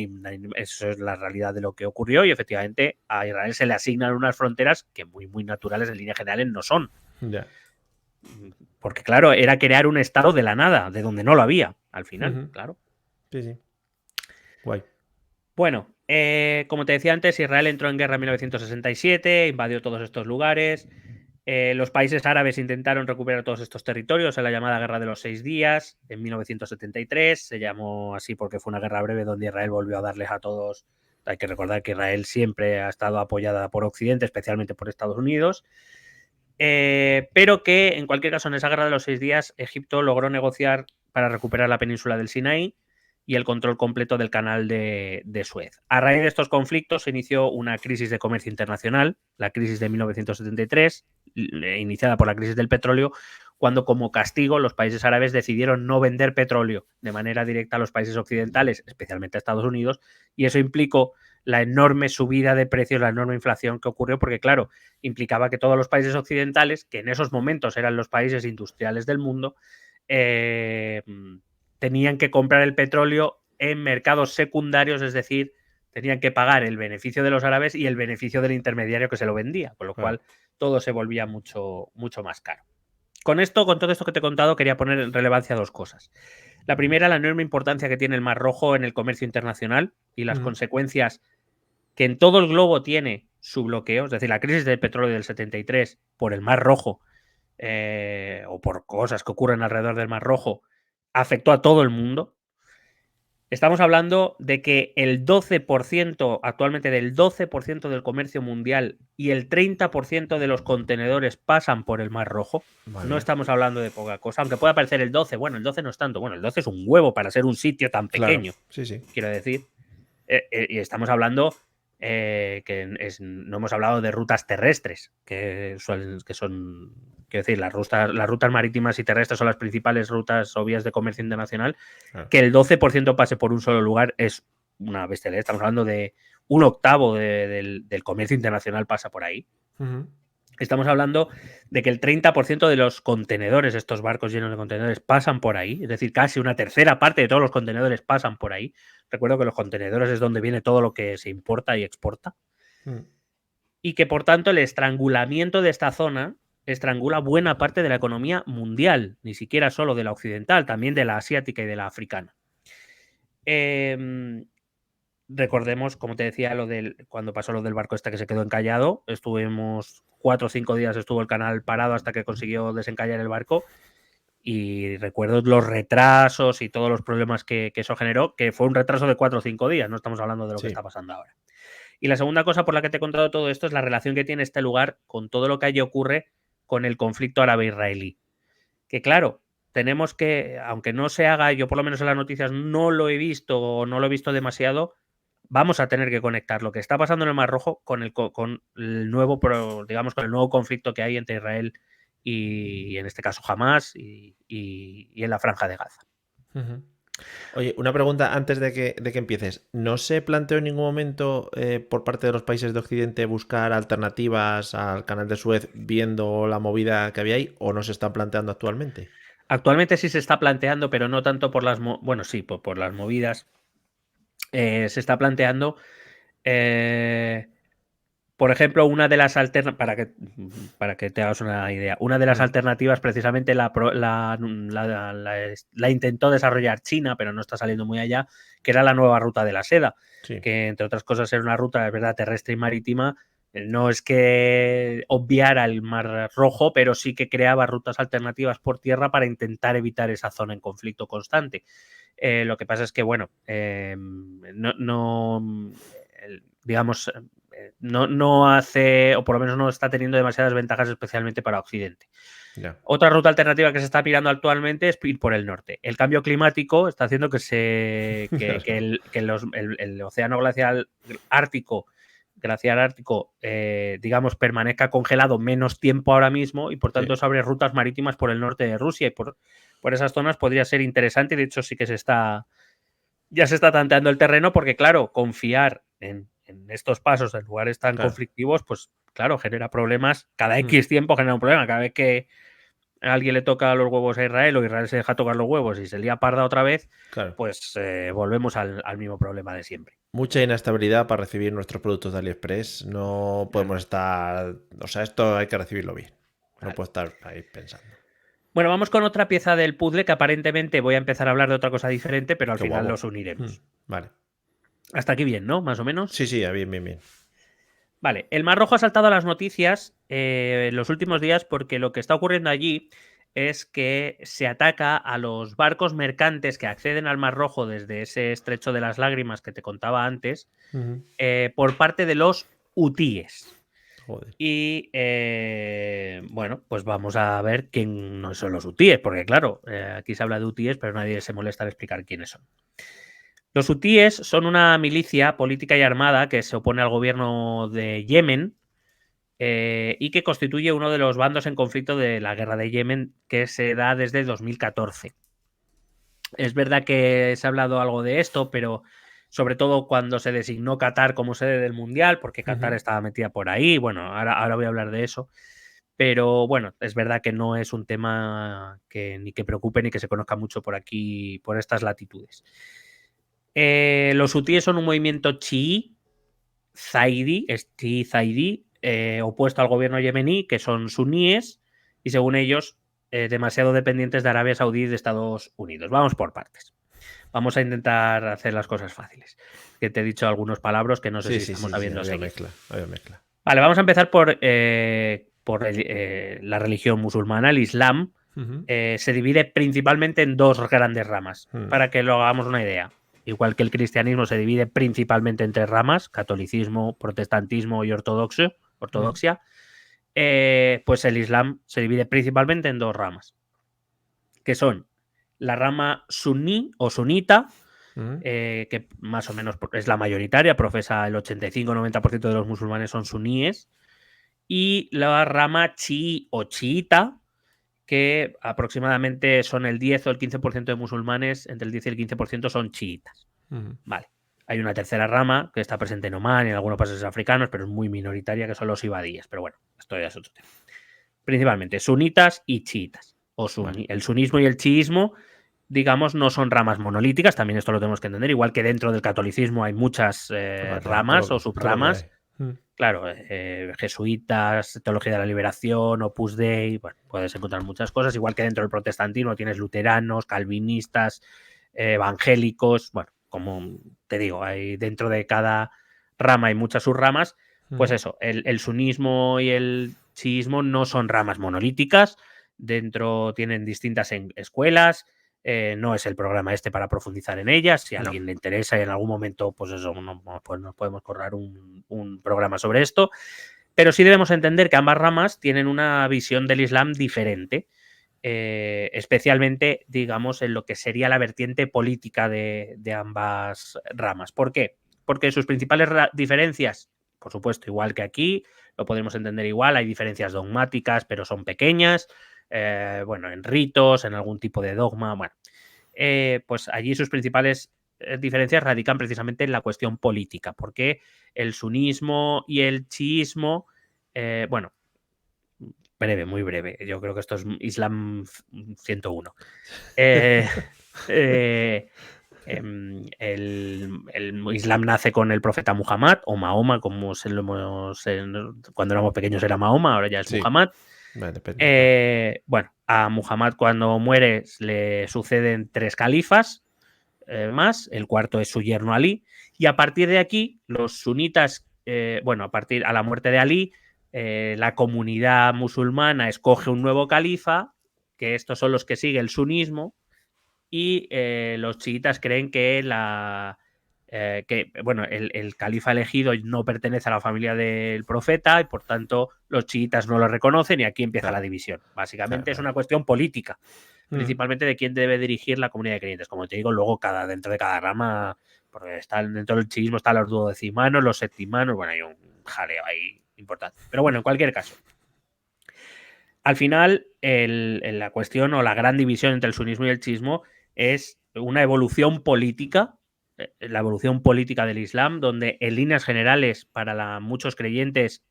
eso es la realidad de lo que ocurrió y efectivamente a Israel se le asignan unas fronteras que muy naturales en líneas generales no son. Ya. Porque claro, era crear un estado de la nada, de donde no lo había, al final, Ujú. claro. Sí, sí. Guay. Bueno, como te decía antes, Israel entró en guerra en 1967, invadió todos estos lugares. Los países árabes intentaron recuperar todos estos territorios en la llamada Guerra de los Seis Días en 1973. Se llamó así porque fue una guerra breve donde Israel volvió a darles a todos. Hay que recordar que Israel siempre ha estado apoyada por Occidente, especialmente por Estados Unidos. Pero que en cualquier caso en esa Guerra de los Seis Días Egipto logró negociar para recuperar la península del Sinaí y el control completo del canal de Suez. A raíz de estos conflictos se inició una crisis de comercio internacional, la crisis de 1973, iniciada por la crisis del petróleo, cuando como castigo los países árabes decidieron no vender petróleo de manera directa a los países occidentales, especialmente a Estados Unidos, y eso implicó la enorme subida de precios, la enorme inflación que ocurrió, porque claro, implicaba que todos los países occidentales, que en esos momentos eran los países industriales del mundo, eh, tenían que comprar el petróleo en mercados secundarios, es decir, tenían que pagar el beneficio de los árabes y el beneficio del intermediario que se lo vendía, con lo Claro. cual todo se volvía mucho más caro. Con todo esto que te he contado, quería poner en relevancia dos cosas. La primera, la enorme importancia que tiene el Mar Rojo en el comercio internacional y las Ujú. consecuencias que en todo el globo tiene su bloqueo, es decir, la crisis del petróleo del 73 por el Mar Rojo o por cosas que ocurren alrededor del Mar Rojo, afectó a todo el mundo. Estamos hablando de que el 12%, actualmente del 12% del comercio mundial y el 30% de los contenedores pasan por el Mar Rojo. Madre No mía. estamos hablando de poca cosa, aunque pueda parecer el 12, bueno, el 12 no es tanto, bueno, el 12 es un huevo para ser un sitio tan Claro. pequeño, Sí, sí. quiero decir. Y estamos hablando no hemos hablado de rutas terrestres, quiero decir, las rutas marítimas y terrestres son las principales rutas obvias de comercio internacional. Claro. Que el 12% pase por un solo lugar es una bestialidad. Estamos hablando de un octavo del comercio internacional pasa por ahí. Ujú. Estamos hablando de que el 30% de los contenedores, estos barcos llenos de contenedores, pasan por ahí. Es decir, casi una tercera parte de todos los contenedores pasan por ahí. Recuerdo que los contenedores es donde viene todo lo que se importa y exporta. Mm. Y que, por tanto, el estrangulamiento de esta zona estrangula buena parte de la economía mundial. Ni siquiera solo de la occidental, también de la asiática y de la africana. Recordemos, como te decía, cuando pasó lo del barco este que se quedó encallado, estuvimos 4 o 5 días, estuvo el canal parado hasta que consiguió desencallar el barco y recuerdo los retrasos y todos los problemas que eso generó, que fue un retraso de 4 o 5 días, no estamos hablando de lo que Sí. está pasando ahora. Y la segunda cosa por la que te he contado todo esto es la relación que tiene este lugar con todo lo que allí ocurre con el conflicto árabe-israelí. Que claro, tenemos que, aunque no se haga, yo por lo menos en las noticias no lo he visto o no lo he visto demasiado, vamos a tener que conectar lo que está pasando en el Mar Rojo con el nuevo, digamos, con el nuevo conflicto que hay entre Israel y en este caso Hamas y en la Franja de Gaza. Ujú. Oye, una pregunta antes de que empieces. ¿No se planteó en ningún momento por parte de los países de Occidente buscar alternativas al canal de Suez viendo la movida que había ahí o no se están planteando actualmente? Actualmente sí se está planteando, pero no tanto por las, bueno, sí, por las movidas. Se está planteando, eh, por ejemplo, una de las alternativas, para que te hagas una idea, una de las Mm, alternativas precisamente la intentó desarrollar China, pero no está saliendo muy allá, que era la nueva ruta de la seda, sí, que entre otras cosas era una ruta, de verdad, terrestre y marítima. No es que obviara el Mar Rojo, pero sí que creaba rutas alternativas por tierra para intentar evitar esa zona en conflicto constante. Lo que pasa es que, bueno, digamos, no hace, o por lo menos no está teniendo demasiadas ventajas, especialmente para Occidente. ya. Otra ruta alternativa que se está mirando actualmente es ir por el norte. El cambio climático está haciendo que el océano glaciar ártico, digamos, permanezca congelado menos tiempo ahora mismo y por tanto Sí. se abren rutas marítimas por el norte de Rusia y por esas zonas podría ser interesante y de hecho sí que ya se está tanteando el terreno porque claro, confiar en estos pasos en lugares tan Claro. conflictivos, pues claro, genera problemas, cada Mm, X tiempo genera un problema, cada vez que a alguien le toca los huevos a Israel o Israel se deja tocar los huevos y se lía parda otra vez, claro. pues volvemos al mismo problema de siempre. Mucha inestabilidad para recibir nuestros productos de AliExpress. No podemos estar. O sea, esto hay que recibirlo bien. No Vale. puedo estar ahí pensando. Bueno, vamos con otra pieza del puzzle que aparentemente voy a empezar a hablar de otra cosa diferente, pero al Qué final guapo. los uniremos. Vale. Hasta aquí bien, ¿no? Más o menos. Sí, sí, bien, bien, bien. Vale, el Mar Rojo ha saltado a las noticias en los últimos días porque lo que está ocurriendo allí es que se ataca a los barcos mercantes que acceden al Mar Rojo desde ese estrecho de las lágrimas que te contaba antes Ujú. por parte de los hutíes. Joder. Y bueno, pues vamos a ver quién no son los hutíes, porque claro, aquí se habla de hutíes, pero nadie se molesta en explicar quiénes son. Los hutíes son una milicia política y armada que se opone al gobierno de Yemen y que constituye uno de los bandos en conflicto de la guerra de Yemen que se da desde 2014. Es verdad que se ha hablado algo de esto, pero sobre todo cuando se designó Qatar como sede del Mundial, porque Qatar Ujú. estaba metida por ahí. Bueno, ahora voy a hablar de eso. Pero bueno, es verdad que no es un tema que ni que preocupe ni que se conozca mucho por aquí, por estas latitudes. Los hutíes son un movimiento chií, zaidí, es chií zaidí, opuesto al gobierno yemení, que son suníes, y según ellos, demasiado dependientes de Arabia Saudí y de Estados Unidos. Vamos por partes. Vamos a intentar hacer las cosas fáciles. Que te he dicho algunos palabras que no sé Sí, si sí, estamos sí, sí. sabiendo Había seguir. mezcla. Había mezcla. Vale, vamos a empezar por la religión musulmana, el Islam. Ujú. Se divide principalmente en dos grandes ramas, Mm, para que lo hagamos una idea. Igual que el cristianismo se divide principalmente en tres ramas, catolicismo, protestantismo y mm, ortodoxia, pues el Islam se divide principalmente en dos ramas, que son la rama suní o sunita, mm, que más o menos es la mayoritaria, profesa el 85-90% de los musulmanes son suníes, y la rama chií o chiita, que aproximadamente son el 10 o el 15% de musulmanes, entre el 10 y el 15% son chiitas. mm. Vale. Hay una tercera rama que está presente en Omán y en algunos países africanos, pero es muy minoritaria, que son los ibadíes. Pero bueno, esto ya es otro tema. Principalmente sunitas y chiitas. Vale. El sunismo y el chiismo, digamos, no son ramas monolíticas, también esto lo tenemos que entender, igual que dentro del catolicismo hay muchas Aparte, ramas o todo lo que subramas. hay. Mm, Claro, jesuitas, teología de la liberación, Opus Dei, bueno, puedes encontrar muchas cosas, igual que dentro del protestantismo tienes luteranos, calvinistas, evangélicos, bueno, como te digo, hay dentro de cada rama hay muchas subramas, pues mm. eso, el sunismo y el chiismo no son ramas monolíticas, dentro tienen distintas escuelas, no es el programa este para profundizar en ellas. Si a No. alguien le interesa y en algún momento, pues eso, pues nos podemos correr un programa sobre esto. Pero sí debemos entender que ambas ramas tienen una visión del Islam diferente, especialmente, digamos, en lo que sería la vertiente política de ambas ramas. ¿Por qué? porque sus principales diferencias, por supuesto, igual que aquí, lo podemos entender igual, hay diferencias dogmáticas, pero son pequeñas, bueno, en ritos, en algún tipo de dogma, bueno, pues allí sus principales diferencias radican precisamente en la cuestión política, porque el sunismo y el chiismo, bueno, breve, muy breve, yo creo que esto es Islam 101. El Islam nace con el profeta Muhammad, o Mahoma, como cuando éramos pequeños era Mahoma, ahora ya es Muhammad. Bueno, a Muhammad cuando muere le suceden 3 califas más, el cuarto es su yerno Ali, y a partir de aquí los sunitas, a partir a la muerte de Ali, la comunidad musulmana escoge un nuevo califa, que estos son los que sigue el sunismo, y los chiitas creen que el califa elegido no pertenece a la familia del profeta y por tanto los chiitas no lo reconocen y aquí empieza la división. Básicamente es una cuestión política, principalmente de quién debe dirigir la comunidad de creyentes. Como te digo, luego dentro de cada rama, porque dentro del chiismo están los duodecimanos, los septimanos, bueno, hay un jaleo ahí importante. Pero bueno, en cualquier caso, al final la cuestión o la gran división entre el sunismo y el chiismo es una evolución política, la evolución política del Islam, donde en líneas generales para muchos creyentes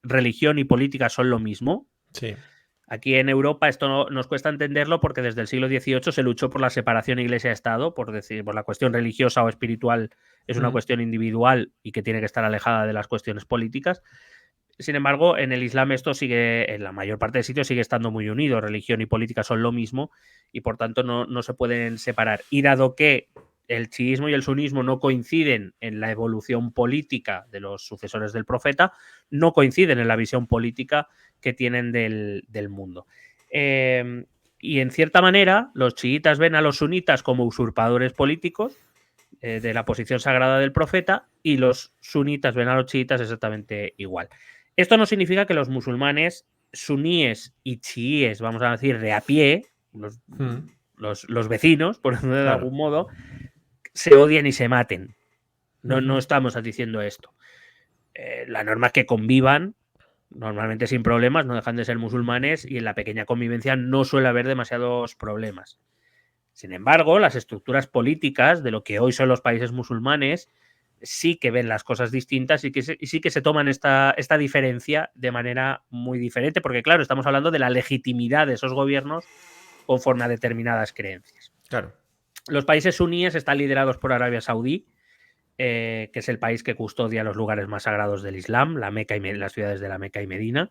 religión y política son lo mismo. Sí. Aquí en Europa esto nos cuesta entenderlo porque desde el siglo XVIII se luchó por la separación iglesia-estado, por la cuestión religiosa o espiritual es una cuestión individual y que tiene que estar alejada de las cuestiones políticas. Sin embargo, en el Islam esto sigue, en la mayor parte de sitios sigue estando muy unido, religión y política son lo mismo y por tanto no se pueden separar. Y dado que el chiismo y el sunismo no coinciden en la evolución política de los sucesores del profeta, no coinciden en la visión política que tienen del mundo. Y en cierta manera, los chiitas ven a los sunitas como usurpadores políticos de la posición sagrada del profeta y los sunitas ven a los chiitas exactamente igual. Esto no significa que los musulmanes suníes y chiíes, vamos a decir, de a pie, los vecinos, por decirlo de algún modo, se odien y se maten. No estamos diciendo esto. La norma es que convivan, normalmente sin problemas, no dejan de ser musulmanes y en la pequeña convivencia no suele haber demasiados problemas. Sin embargo, las estructuras políticas de lo que hoy son los países musulmanes sí que ven las cosas distintas y sí que se toman esta diferencia de manera muy diferente, porque claro, estamos hablando de la legitimidad de esos gobiernos conforme a determinadas creencias. Claro. Los países suníes están liderados por Arabia Saudí, que es el país que custodia los lugares más sagrados del Islam, la Meca y las ciudades de la Meca y Medina,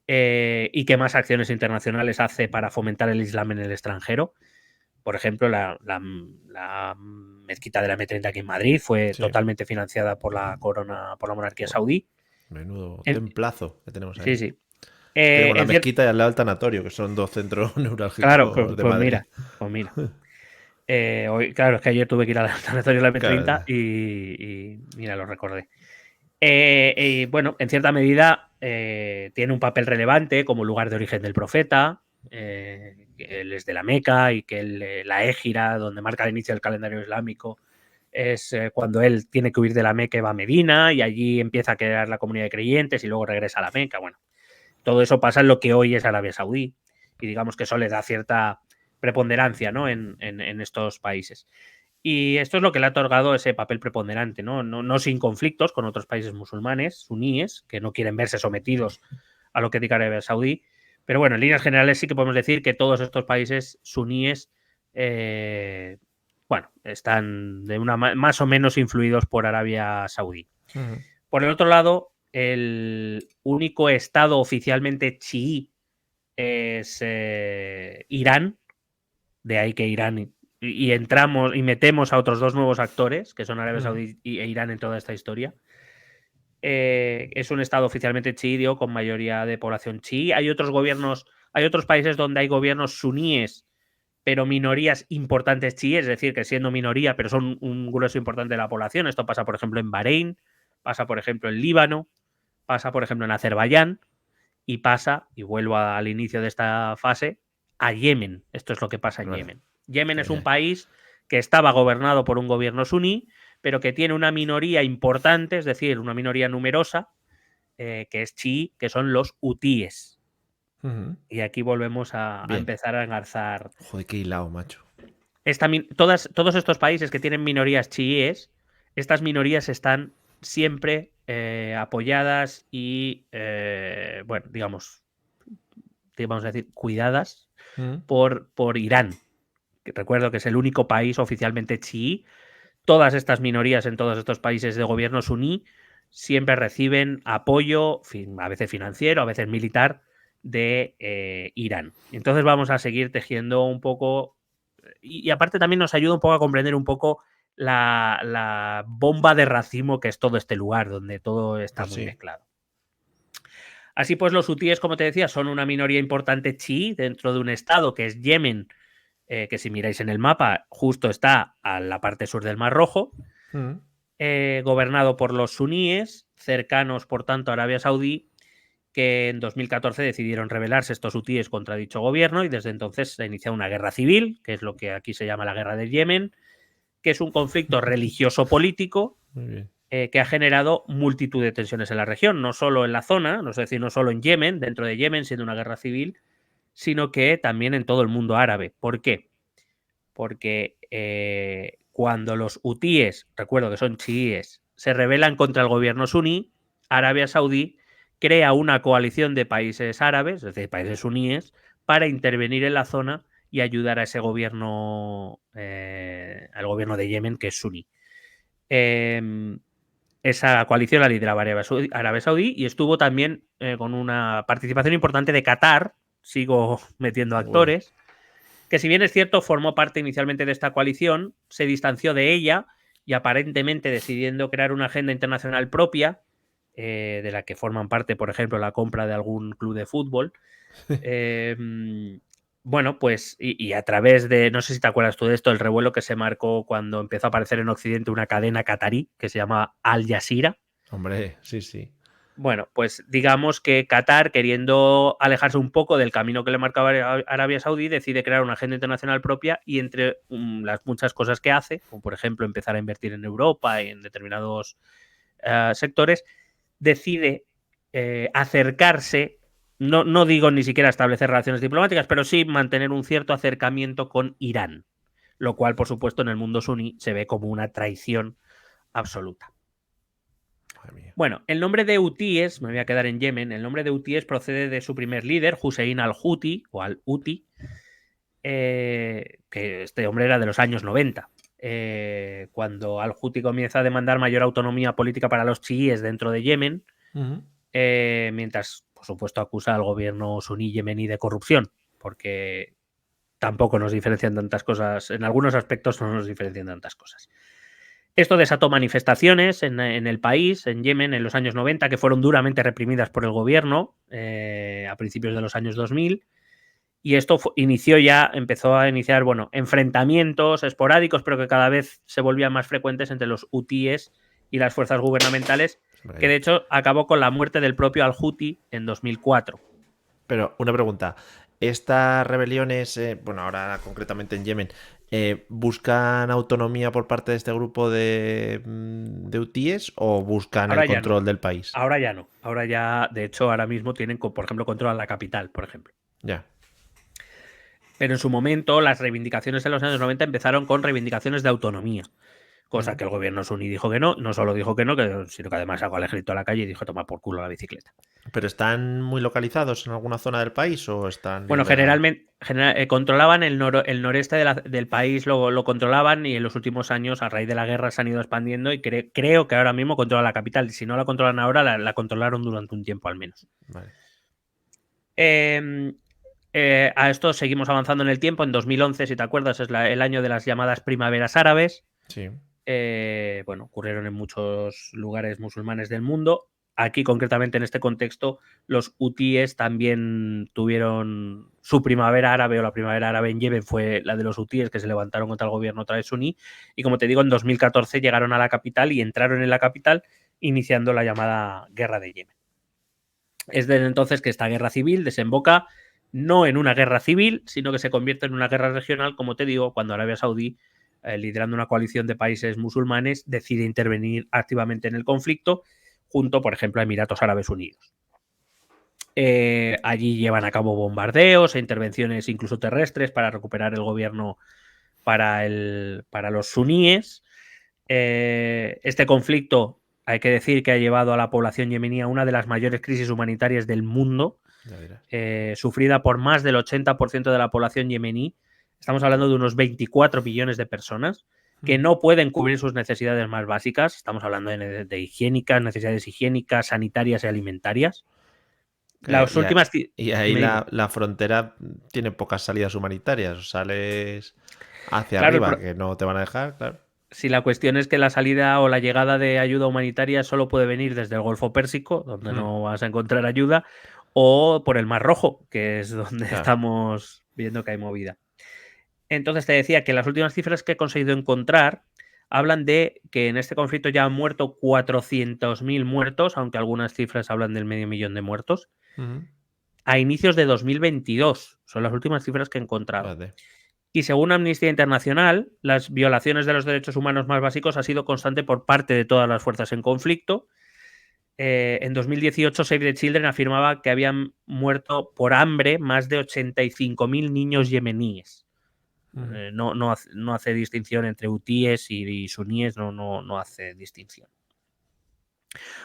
y que más acciones internacionales hace para fomentar el Islam en el extranjero. Por ejemplo, la mezquita de la M30 aquí en Madrid fue totalmente financiada por la corona, por la monarquía saudí. Menudo templazo que tenemos ahí. Sí, sí. Tenemos la mezquita y al lado el tanatorio, que son 2 centros neurálgicos de Madrid. Mira. Claro, es que ayer tuve que ir al tanatorio de la M30 y mira, lo recordé. Bueno, en cierta medida tiene un papel relevante como lugar de origen del profeta. Él es de la Meca y que la Égira, donde marca el inicio del calendario islámico, es cuando él tiene que huir de la Meca y va a Medina y allí empieza a crear la comunidad de creyentes y luego regresa a la Meca. Bueno, todo eso pasa en lo que hoy es Arabia Saudí y digamos que eso le da cierta preponderancia, ¿no? en estos países. Y esto es lo que le ha otorgado ese papel preponderante, no sin conflictos con otros países musulmanes, suníes, que no quieren verse sometidos a lo que diga Arabia Saudí. Pero bueno, en líneas generales sí que podemos decir que todos estos países suníes, están más o menos influidos por Arabia Saudí. Por el otro lado, el único estado oficialmente chií es Irán. De ahí que Irán y entramos y metemos a otros 2 nuevos actores, que son Arabia Saudí e Irán en toda esta historia. Es un estado oficialmente chií, con mayoría de población chií. Hay otros países donde hay gobiernos suníes, pero minorías importantes chiíes, es decir, que siendo minoría, pero son un grueso importante de la población. Esto pasa, por ejemplo, en Bahrein, pasa, por ejemplo, en Líbano, pasa, por ejemplo, en Azerbaiyán y pasa, y vuelvo al inicio de esta fase, a Yemen. Esto es lo que pasa en Yemen. Yemen es un país que estaba gobernado por un gobierno suní, pero que tiene una minoría importante, es decir, una minoría numerosa, que es chií, que son los hutíes. Y aquí volvemos a Bien. empezar a engarzar. Joder, qué hilado, macho. Todos estos países que tienen minorías chiíes, estas minorías están siempre apoyadas y, bueno, digamos, vamos a decir, cuidadas por Irán. Que recuerdo que es el único país oficialmente chií. Todas estas minorías en todos estos países de gobierno suní siempre reciben apoyo, a veces financiero, a veces militar, de Irán. Entonces vamos a seguir tejiendo un poco, y aparte también nos ayuda un poco a comprender un poco la bomba de racimo que es todo este lugar, donde todo está Pues muy sí. mezclado. Así pues, los hutíes, como te decía, son una minoría importante chií dentro de un estado que es Yemen, que si miráis en el mapa, justo está a la parte sur del Mar Rojo, gobernado por los suníes, cercanos, por tanto, a Arabia Saudí, que en 2014 decidieron rebelarse estos hutíes contra dicho gobierno y desde entonces se inicia una guerra civil, que es lo que aquí se llama la guerra de Yemen, que es un conflicto religioso-político que ha generado multitud de tensiones en la región, no solo en la zona, no es decir, no solo en Yemen, dentro de Yemen siendo una guerra civil, sino que también en todo el mundo árabe. ¿Por qué? Porque cuando los hutíes, recuerdo que son chiíes, se rebelan contra el gobierno suní, Arabia Saudí crea una coalición de países árabes, es decir, países suníes, para intervenir en la zona y ayudar a ese gobierno, al gobierno de Yemen, que es suní. Esa coalición la lideraba Arabia Saudí y estuvo también con una participación importante de Qatar, sigo metiendo actores, que si bien es cierto formó parte inicialmente de esta coalición, se distanció de ella y aparentemente decidiendo crear una agenda internacional propia, de la que forman parte, por ejemplo, la compra de algún club de fútbol. Bueno, pues y a través de, no sé si te acuerdas tú de esto, el revuelo que se marcó cuando empezó a aparecer en Occidente una cadena catarí que se llama Al Jazeera. Hombre, sí, sí. Bueno, pues digamos que Qatar, queriendo alejarse un poco del camino que le marcaba Arabia Saudí, decide crear una agenda internacional propia y entre las muchas cosas que hace, como por ejemplo empezar a invertir en Europa y en determinados sectores, decide acercarse, no digo ni siquiera establecer relaciones diplomáticas, pero sí mantener un cierto acercamiento con Irán, lo cual, por supuesto, en el mundo suní se ve como una traición absoluta. Bueno, el nombre de hutíes, me voy a quedar en Yemen, el nombre de hutíes procede de su primer líder, Hussein al-Huti, o al-Huti, que este hombre era de los años 90. Cuando al-Huti comienza a demandar mayor autonomía política para los chiíes dentro de Yemen, mientras, por supuesto, acusa al gobierno suní yemení de corrupción, porque tampoco nos diferencian tantas cosas, en algunos aspectos no nos diferencian tantas cosas. Esto desató manifestaciones en el país, en Yemen, en los años 90, que fueron duramente reprimidas por el gobierno a principios de los años 2000. Y esto empezó a iniciar, bueno, enfrentamientos esporádicos, pero que cada vez se volvían más frecuentes entre los hutíes y las fuerzas gubernamentales, que de hecho acabó con la muerte del propio al-Huti en 2004. Pero una pregunta. ¿Estas rebeliones, bueno, ahora concretamente en Yemen, buscan autonomía por parte de este grupo de hutíes o buscan Ahora el ya no. control del país? Ahora ya no. Ahora ya, de hecho, ahora mismo tienen, por ejemplo, control a la capital, por ejemplo. Ya. Pero en su momento las reivindicaciones en los años 90 empezaron con reivindicaciones de autonomía. Cosa que el gobierno suní dijo que no solo dijo que no, sino que además sacó al ejército a la calle y dijo toma por culo la bicicleta. ¿Pero están muy localizados en alguna zona del país o están Bueno, libres? controlaban el noreste del país, lo controlaban y en los últimos años, a raíz de la guerra, se han ido expandiendo y creo que ahora mismo controla la capital. Si no la controlan ahora, la controlaron durante un tiempo al menos. Vale. A esto seguimos avanzando en el tiempo. En 2011, si te acuerdas, es el año de las llamadas primaveras árabes. Sí. Bueno, ocurrieron en muchos lugares musulmanes del mundo. Aquí, concretamente en este contexto, los hutíes también tuvieron su primavera árabe, o la primavera árabe en Yemen fue la de los hutíes, que se levantaron contra el gobierno otra vez suní. Y como te digo, en 2014 llegaron a la capital y entraron en la capital, iniciando la llamada Guerra de Yemen. Es desde entonces que esta guerra civil desemboca no en una guerra civil, sino que se convierte en una guerra regional, como te digo, cuando Arabia Saudí liderando una coalición de países musulmanes, decide intervenir activamente en el conflicto, junto, por ejemplo, a Emiratos Árabes Unidos. Allí llevan a cabo bombardeos e intervenciones incluso terrestres para recuperar el gobierno para los suníes. Este conflicto, hay que decir que ha llevado a la población yemení a una de las mayores crisis humanitarias del mundo, sufrida por más del 80% de la población yemení. Estamos hablando de unos 24 millones de personas que no pueden cubrir sus necesidades más básicas. Estamos hablando de higiénicas, necesidades higiénicas, sanitarias y alimentarias. Las últimas... Y ahí la frontera tiene pocas salidas humanitarias. O sales hacia arriba, que no te van a dejar, claro. Si la cuestión es que la salida o la llegada de ayuda humanitaria solo puede venir desde el Golfo Pérsico, donde no vas a encontrar ayuda, o por el Mar Rojo, que es donde estamos viendo que hay movida. Entonces te decía que las últimas cifras que he conseguido encontrar hablan de que en este conflicto ya han muerto 400.000 muertos, aunque algunas cifras hablan del 500.000 de muertos, a inicios de 2022. Son las últimas cifras que he encontrado. Y según Amnistía Internacional, las violaciones de los derechos humanos más básicos ha sido constante por parte de todas las fuerzas en conflicto. En 2018, Save the Children afirmaba que habían muerto por hambre más de 85.000 niños yemeníes. No hace distinción entre hutíes y suníes, no hace distinción.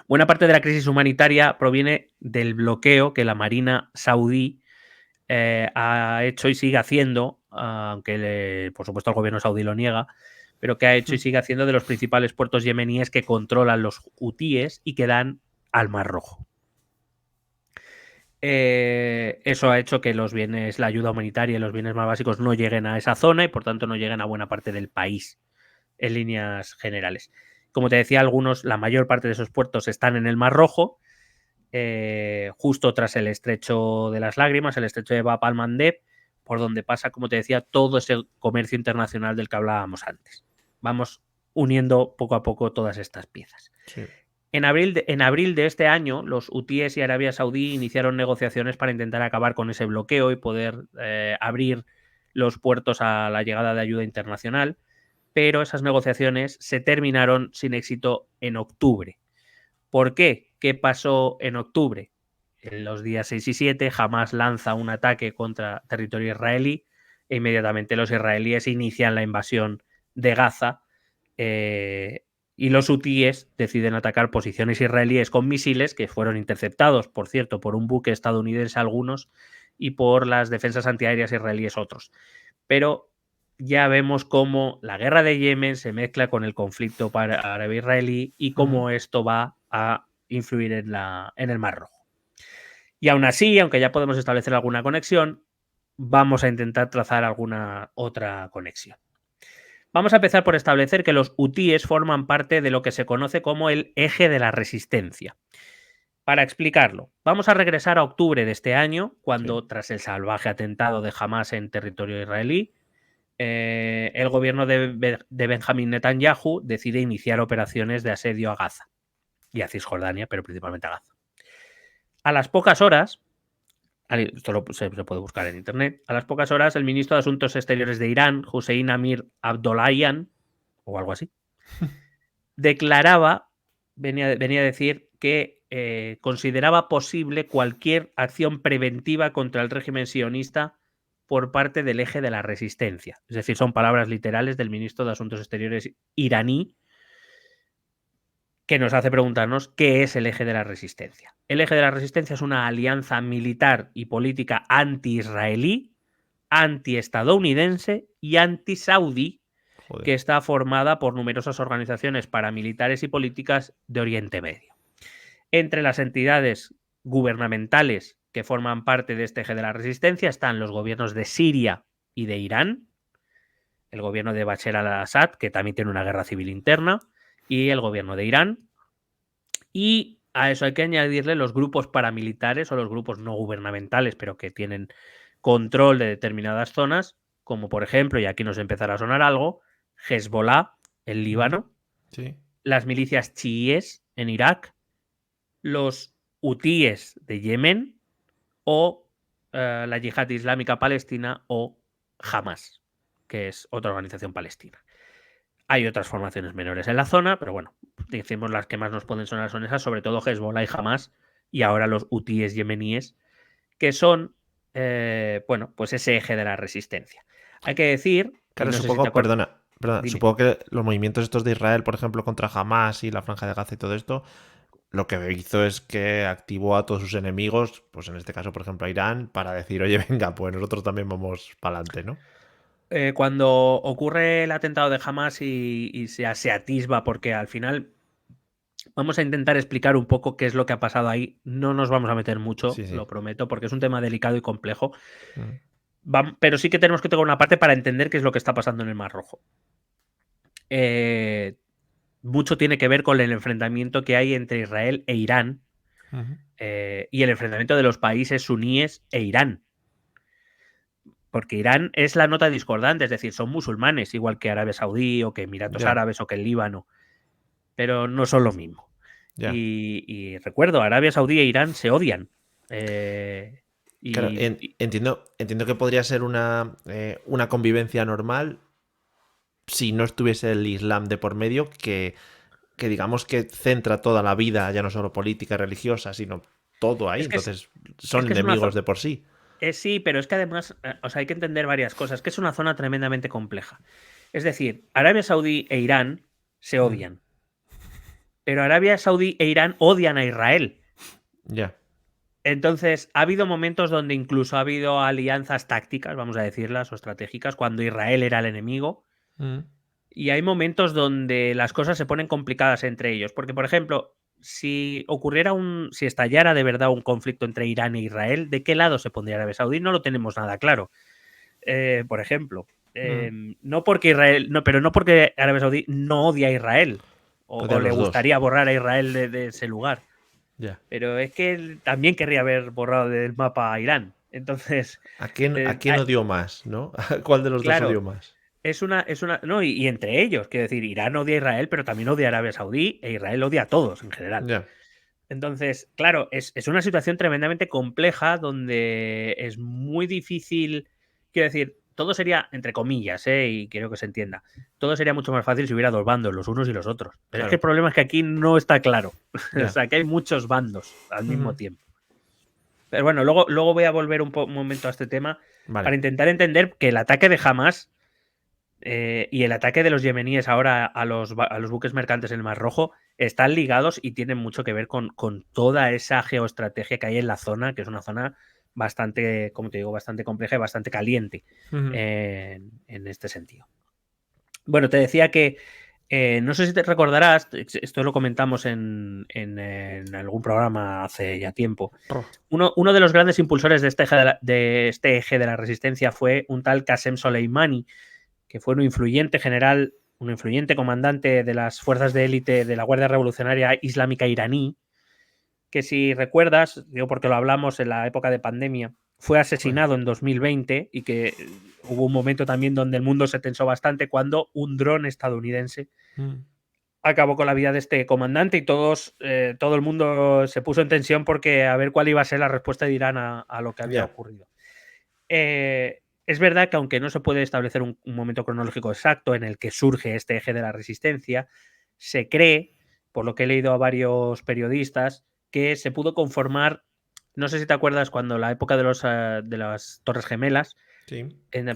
Buena parte de la crisis humanitaria proviene del bloqueo que la Marina saudí ha hecho y sigue haciendo, aunque por supuesto el gobierno saudí lo niega, pero que ha hecho y sigue haciendo de los principales puertos yemeníes que controlan los hutíes y que dan al Mar Rojo. Eso ha hecho que los bienes, la ayuda humanitaria y los bienes más básicos no lleguen a esa zona y por tanto no lleguen a buena parte del país en líneas generales. Como te decía, la mayor parte de esos puertos están en el Mar Rojo, justo tras el estrecho de las lágrimas, el estrecho de Bab al-Mandeb, por donde pasa, como te decía, todo ese comercio internacional del que hablábamos antes. Vamos uniendo poco a poco todas estas piezas. Sí. En abril de este año, los hutíes y Arabia Saudí iniciaron negociaciones para intentar acabar con ese bloqueo y poder abrir los puertos a la llegada de ayuda internacional, pero esas negociaciones se terminaron sin éxito en octubre. ¿Por qué? ¿Qué pasó en octubre? En los días 6 y 7, Hamas lanza un ataque contra territorio israelí e inmediatamente los israelíes inician la invasión de Gaza y los hutíes deciden atacar posiciones israelíes con misiles que fueron interceptados, por cierto, por un buque estadounidense algunos y por las defensas antiaéreas israelíes otros. Pero ya vemos cómo la guerra de Yemen se mezcla con el conflicto árabe-israelí y cómo esto va a influir en el Mar Rojo. Y aún así, aunque ya podemos establecer alguna conexión, vamos a intentar trazar alguna otra conexión. Vamos a empezar por establecer que los hutíes forman parte de lo que se conoce como el eje de la resistencia. Para explicarlo, vamos a regresar a octubre de este año, cuando, tras el salvaje atentado de Hamas en territorio israelí, el gobierno de Benjamín Netanyahu decide iniciar operaciones de asedio a Gaza y a Cisjordania, pero principalmente a Gaza. A las pocas horas, esto se puede buscar en internet, a las pocas horas el ministro de Asuntos Exteriores de Irán, Hussein Amir Abdollahian, o algo así, venía a decir que consideraba posible cualquier acción preventiva contra el régimen sionista por parte del eje de la resistencia. Es decir, son palabras literales del ministro de Asuntos Exteriores iraní, que nos hace preguntarnos qué es el eje de la resistencia. El eje de la resistencia es una alianza militar y política anti-israelí, anti-estadounidense y anti-saudí, que está formada por numerosas organizaciones paramilitares y políticas de Oriente Medio. Entre las entidades gubernamentales que forman parte de este eje de la resistencia están los gobiernos de Siria y de Irán, el gobierno de Bashar al-Assad, que también tiene una guerra civil interna, y el gobierno de Irán. Y a eso hay que añadirle los grupos paramilitares o los grupos no gubernamentales, pero que tienen control de determinadas zonas, como por ejemplo, y aquí nos empezará a sonar algo, Hezbollah en Líbano, las milicias chiíes en Irak, los hutíes de Yemen o la yihad islámica palestina o Hamas, que es otra organización palestina. Hay otras formaciones menores en la zona, pero bueno, decimos las que más nos pueden sonar son esas, sobre todo Hezbollah y Hamas, y ahora los hutíes yemeníes, que son, bueno, pues ese eje de la resistencia. Hay que decir, y Claro, no sé si te supongo, acuerdas, perdona, dime. supongo que los movimientos estos de Israel, por ejemplo, contra Hamas y la Franja de Gaza y todo esto, lo que hizo es que activó a todos sus enemigos, pues en este caso, por ejemplo, a Irán, para decir, oye, venga, pues nosotros también vamos para adelante, ¿no? Cuando ocurre el atentado de Hamas y se atisba, porque al final vamos a intentar explicar un poco qué es lo que ha pasado ahí. No nos vamos a meter mucho, Sí, sí. lo prometo, porque es un tema delicado y complejo. Mm. Pero sí que tenemos que tocar una parte para entender qué es lo que está pasando en el Mar Rojo. Mucho tiene que ver con el enfrentamiento que hay entre Israel e Irán, Ujú. y el enfrentamiento de los países suníes e Irán. Porque Irán es la nota discordante, es decir, son musulmanes, igual que Arabia Saudí o que Emiratos Ya, Árabes o que el Líbano, pero no son lo mismo. ya. Y recuerdo, Arabia Saudí e Irán se odian. Eh, Claro, y entiendo que podría ser una convivencia normal si no estuviese el Islam de por medio, que digamos que centra toda la vida, ya no solo política y religiosa, sino todo ahí. es que Entonces, es son que es una enemigos zona. de por sí. Sí, pero es que además, o sea, hay que entender varias cosas, que es una zona tremendamente compleja. Es decir, Arabia Saudí e Irán se Mm. odian, pero Arabia Saudí e Irán odian a Israel. Ya. Entonces, ha habido momentos donde incluso ha habido alianzas tácticas, vamos a decirlas, o estratégicas, cuando Israel era el enemigo. Mm. Y hay momentos donde las cosas se ponen complicadas entre ellos. Porque, por ejemplo, si estallara de verdad un conflicto entre Irán e Israel, ¿de qué lado se pondría Arabia Saudí? No lo tenemos nada claro. Por ejemplo, Mm. no porque Israel, no, pero no porque Arabia Saudí no odia a Israel o Odian le los dos. gustaría borrar a Israel de ese lugar. Ya. Pero es que él también querría haber borrado del mapa a Irán. Entonces, ¿A quién odió más, no? ¿A cuál de los dos odió claro, más? no, y entre ellos, quiero decir, Irán odia a Israel, pero también odia a Arabia Saudí e Israel odia a todos en general. Ya. Entonces, claro, es una situación tremendamente compleja donde es muy difícil, quiero decir, todo sería, entre comillas, y quiero que se entienda, todo sería mucho más fácil si hubiera dos bandos, los unos y los otros. Pero es que el Claro. problema es que aquí no está claro. O Ya. sea, que hay muchos bandos al mismo Ujú. tiempo. Pero bueno, luego voy a volver un momento a este tema Vale. para intentar entender que el ataque de Hamas y el ataque de los yemeníes ahora a los buques mercantes en el Mar Rojo están ligados y tienen mucho que ver con toda esa geoestrategia que hay en la zona, que es una zona bastante, como te digo, bastante compleja y bastante caliente Ujú. en este sentido. Bueno, te decía que no sé si te recordarás, esto lo comentamos en algún programa hace ya tiempo. Pro. Uno de los grandes impulsores de este eje de la resistencia fue un tal Qasem Soleimani, que fue un influyente general, un influyente comandante de las fuerzas de élite de la Guardia Revolucionaria Islámica iraní, que si recuerdas, digo porque lo hablamos en la época de pandemia, fue Joder. asesinado en 2020 y que hubo un momento también donde el mundo se tensó bastante cuando un dron estadounidense Mm. acabó con la vida de este comandante y todo el mundo se puso en tensión porque a ver cuál iba a ser la respuesta de Irán a lo que había Ya. ocurrido. Es verdad que aunque no se puede establecer un momento cronológico exacto en el que surge este eje de la resistencia, se cree, por lo que he leído a varios periodistas, que se pudo conformar, no sé si te acuerdas cuando la época de las Torres Gemelas, Sí.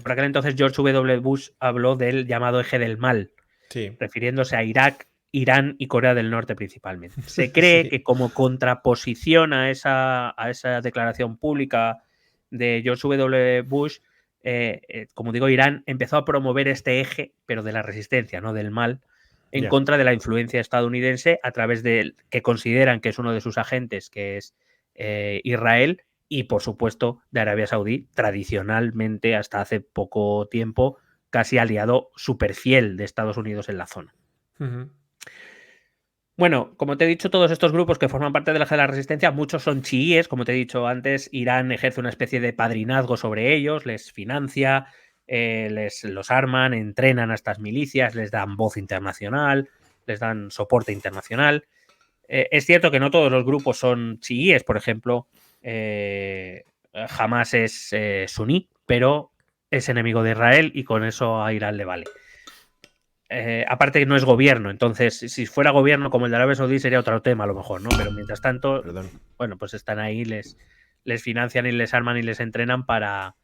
por aquel entonces George W. Bush habló del llamado eje del mal, Sí. refiriéndose a Irak, Irán y Corea del Norte principalmente. Se cree Sí. que como contraposición a esa declaración pública de George W. Bush, como digo, Irán empezó a promover este eje, pero de la resistencia, no del mal, en Ya. contra de la influencia estadounidense a través de que consideran que es uno de sus agentes, que es Israel, y por supuesto de Arabia Saudí, tradicionalmente hasta hace poco tiempo casi aliado súper fiel de Estados Unidos en la zona. Ujú. Bueno, como te he dicho, todos estos grupos que forman parte de la resistencia, muchos son chiíes, como te he dicho antes, Irán ejerce una especie de padrinazgo sobre ellos, les financia, les los arman, entrenan a estas milicias, les dan voz internacional, les dan soporte internacional. Es cierto que no todos los grupos son chiíes, por ejemplo, Hamas es suní, pero es enemigo de Israel y con eso a Irán le vale. Aparte que no es gobierno, entonces si fuera gobierno como el de Arabia Saudí sería otro tema a lo mejor, ¿no? Pero mientras tanto, bueno, pues están ahí, les financian y les arman y les entrenan para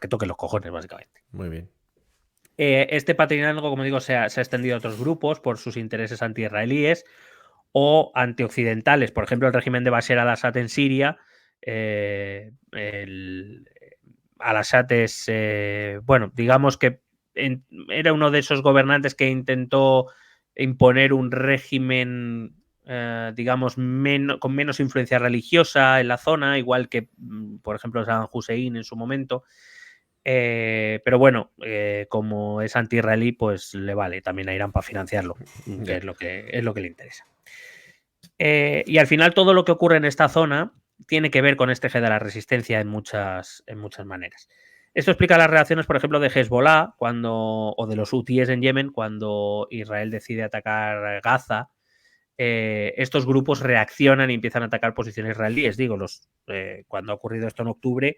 que toquen los cojones, básicamente. Muy bien. Este patrinazgo, como digo, se ha extendido a otros grupos por sus intereses anti-israelíes o antioccidentales. Por ejemplo, el régimen de Bashar al-Assad en Siria. Al-Assad es, bueno, digamos que era uno de esos gobernantes que intentó imponer un régimen, digamos, con menos influencia religiosa en la zona, igual que, por ejemplo, Saddam Hussein en su momento. Pero bueno, como es anti-israelí, pues le vale también a Irán para financiarlo, que es lo que le interesa. Y al final todo lo que ocurre en esta zona tiene que ver con este eje de la resistencia en muchas maneras. Esto explica las reacciones, por ejemplo, de Hezbollah o de los hutíes en Yemen cuando Israel decide atacar Gaza. Estos grupos reaccionan y empiezan a atacar posiciones israelíes. Digo, cuando ha ocurrido esto en octubre,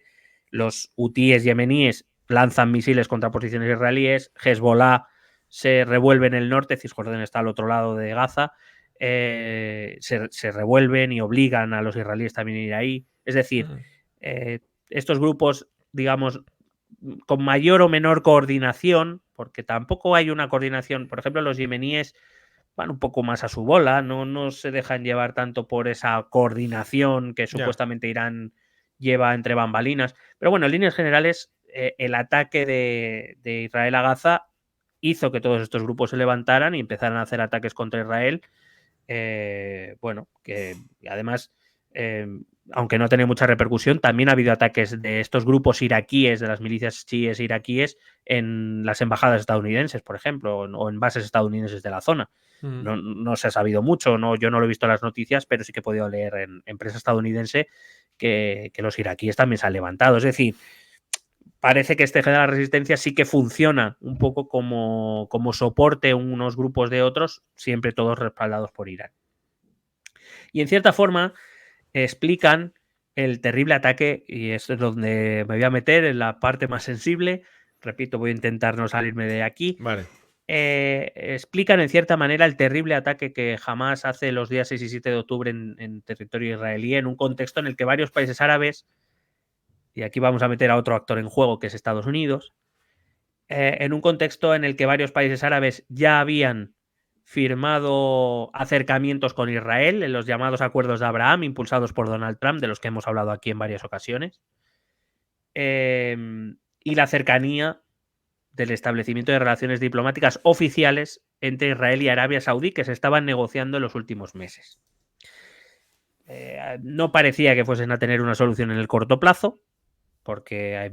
los hutíes yemeníes lanzan misiles contra posiciones israelíes, Hezbollah se revuelve en el norte, Cisjordania está al otro lado de Gaza, se revuelven y obligan a los israelíes también a ir ahí. Es decir, estos grupos, digamos, con mayor o menor coordinación, porque tampoco hay una coordinación, por ejemplo, los yemeníes van un poco más a su bola, no se dejan llevar tanto por esa coordinación que supuestamente Irán lleva entre bambalinas. Pero bueno, en líneas generales, el ataque de Israel a Gaza hizo que todos estos grupos se levantaran y empezaran a hacer ataques contra Israel. Bueno, que además, aunque no tiene mucha repercusión, también ha habido ataques de estos grupos iraquíes, de las milicias chiíes iraquíes, en las embajadas estadounidenses, por ejemplo, o en bases estadounidenses de la zona. No se ha sabido mucho, yo no lo he visto en las noticias, pero sí que he podido leer en prensa estadounidense que los iraquíes también se han levantado. Es decir, parece que este eje de la resistencia sí que funciona un poco como soporte unos grupos de otros, siempre todos respaldados por Irán. Y en cierta forma explican el terrible ataque, y esto es donde me voy a meter en la parte más sensible. Repito, voy a intentar no salirme de aquí. Vale. Explican en cierta manera el terrible ataque que Hamás hace los días 6 y 7 de octubre en territorio israelí, en un contexto en el que varios países árabes, y aquí vamos a meter a otro actor en juego que es Estados Unidos, en un contexto en el que varios países árabes ya habían firmado acercamientos con Israel en los llamados acuerdos de Abraham, impulsados por Donald Trump, de los que hemos hablado aquí en varias ocasiones, y la cercanía del establecimiento de relaciones diplomáticas oficiales entre Israel y Arabia Saudí que se estaban negociando en los últimos meses. No parecía que fuesen a tener una solución en el corto plazo, porque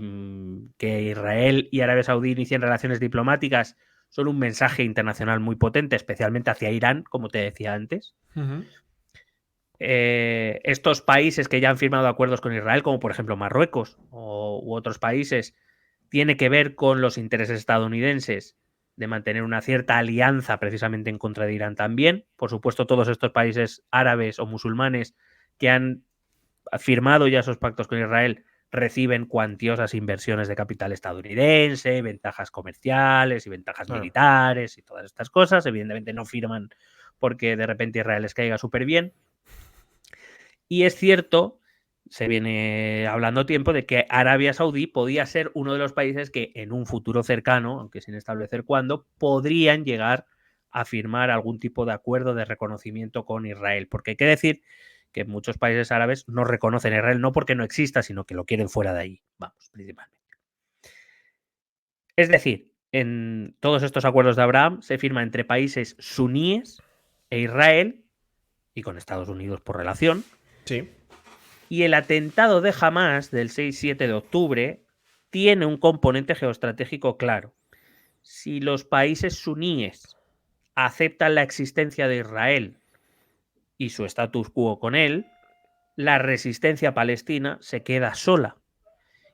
que Israel y Arabia Saudí inicien relaciones diplomáticas son un mensaje internacional muy potente, especialmente hacia Irán, como te decía antes. Estos países que ya han firmado acuerdos con Israel, como por ejemplo Marruecos u otros países, tiene que ver con los intereses estadounidenses de mantener una cierta alianza precisamente en contra de Irán también. Por supuesto, todos estos países árabes o musulmanes que han firmado ya esos pactos con Israel reciben cuantiosas inversiones de capital estadounidense, ventajas comerciales y ventajas militares y todas estas cosas. Evidentemente no firman porque de repente Israel les caiga súper bien. Y es cierto, se viene hablando tiempo de que Arabia Saudí podía ser uno de los países que en un futuro cercano, aunque sin establecer cuándo, podrían llegar a firmar algún tipo de acuerdo de reconocimiento con Israel. Porque hay que decir que muchos países árabes no reconocen a Israel no porque no exista, sino que lo quieren fuera de ahí, vamos, principalmente. Es decir, en todos estos acuerdos de Abraham se firma entre países suníes e Israel, y con Estados Unidos por relación. Sí. Y el atentado de Hamás del 6-7 de octubre tiene un componente geoestratégico claro. Si los países suníes aceptan la existencia de Israel y su status quo con él, la resistencia palestina se queda sola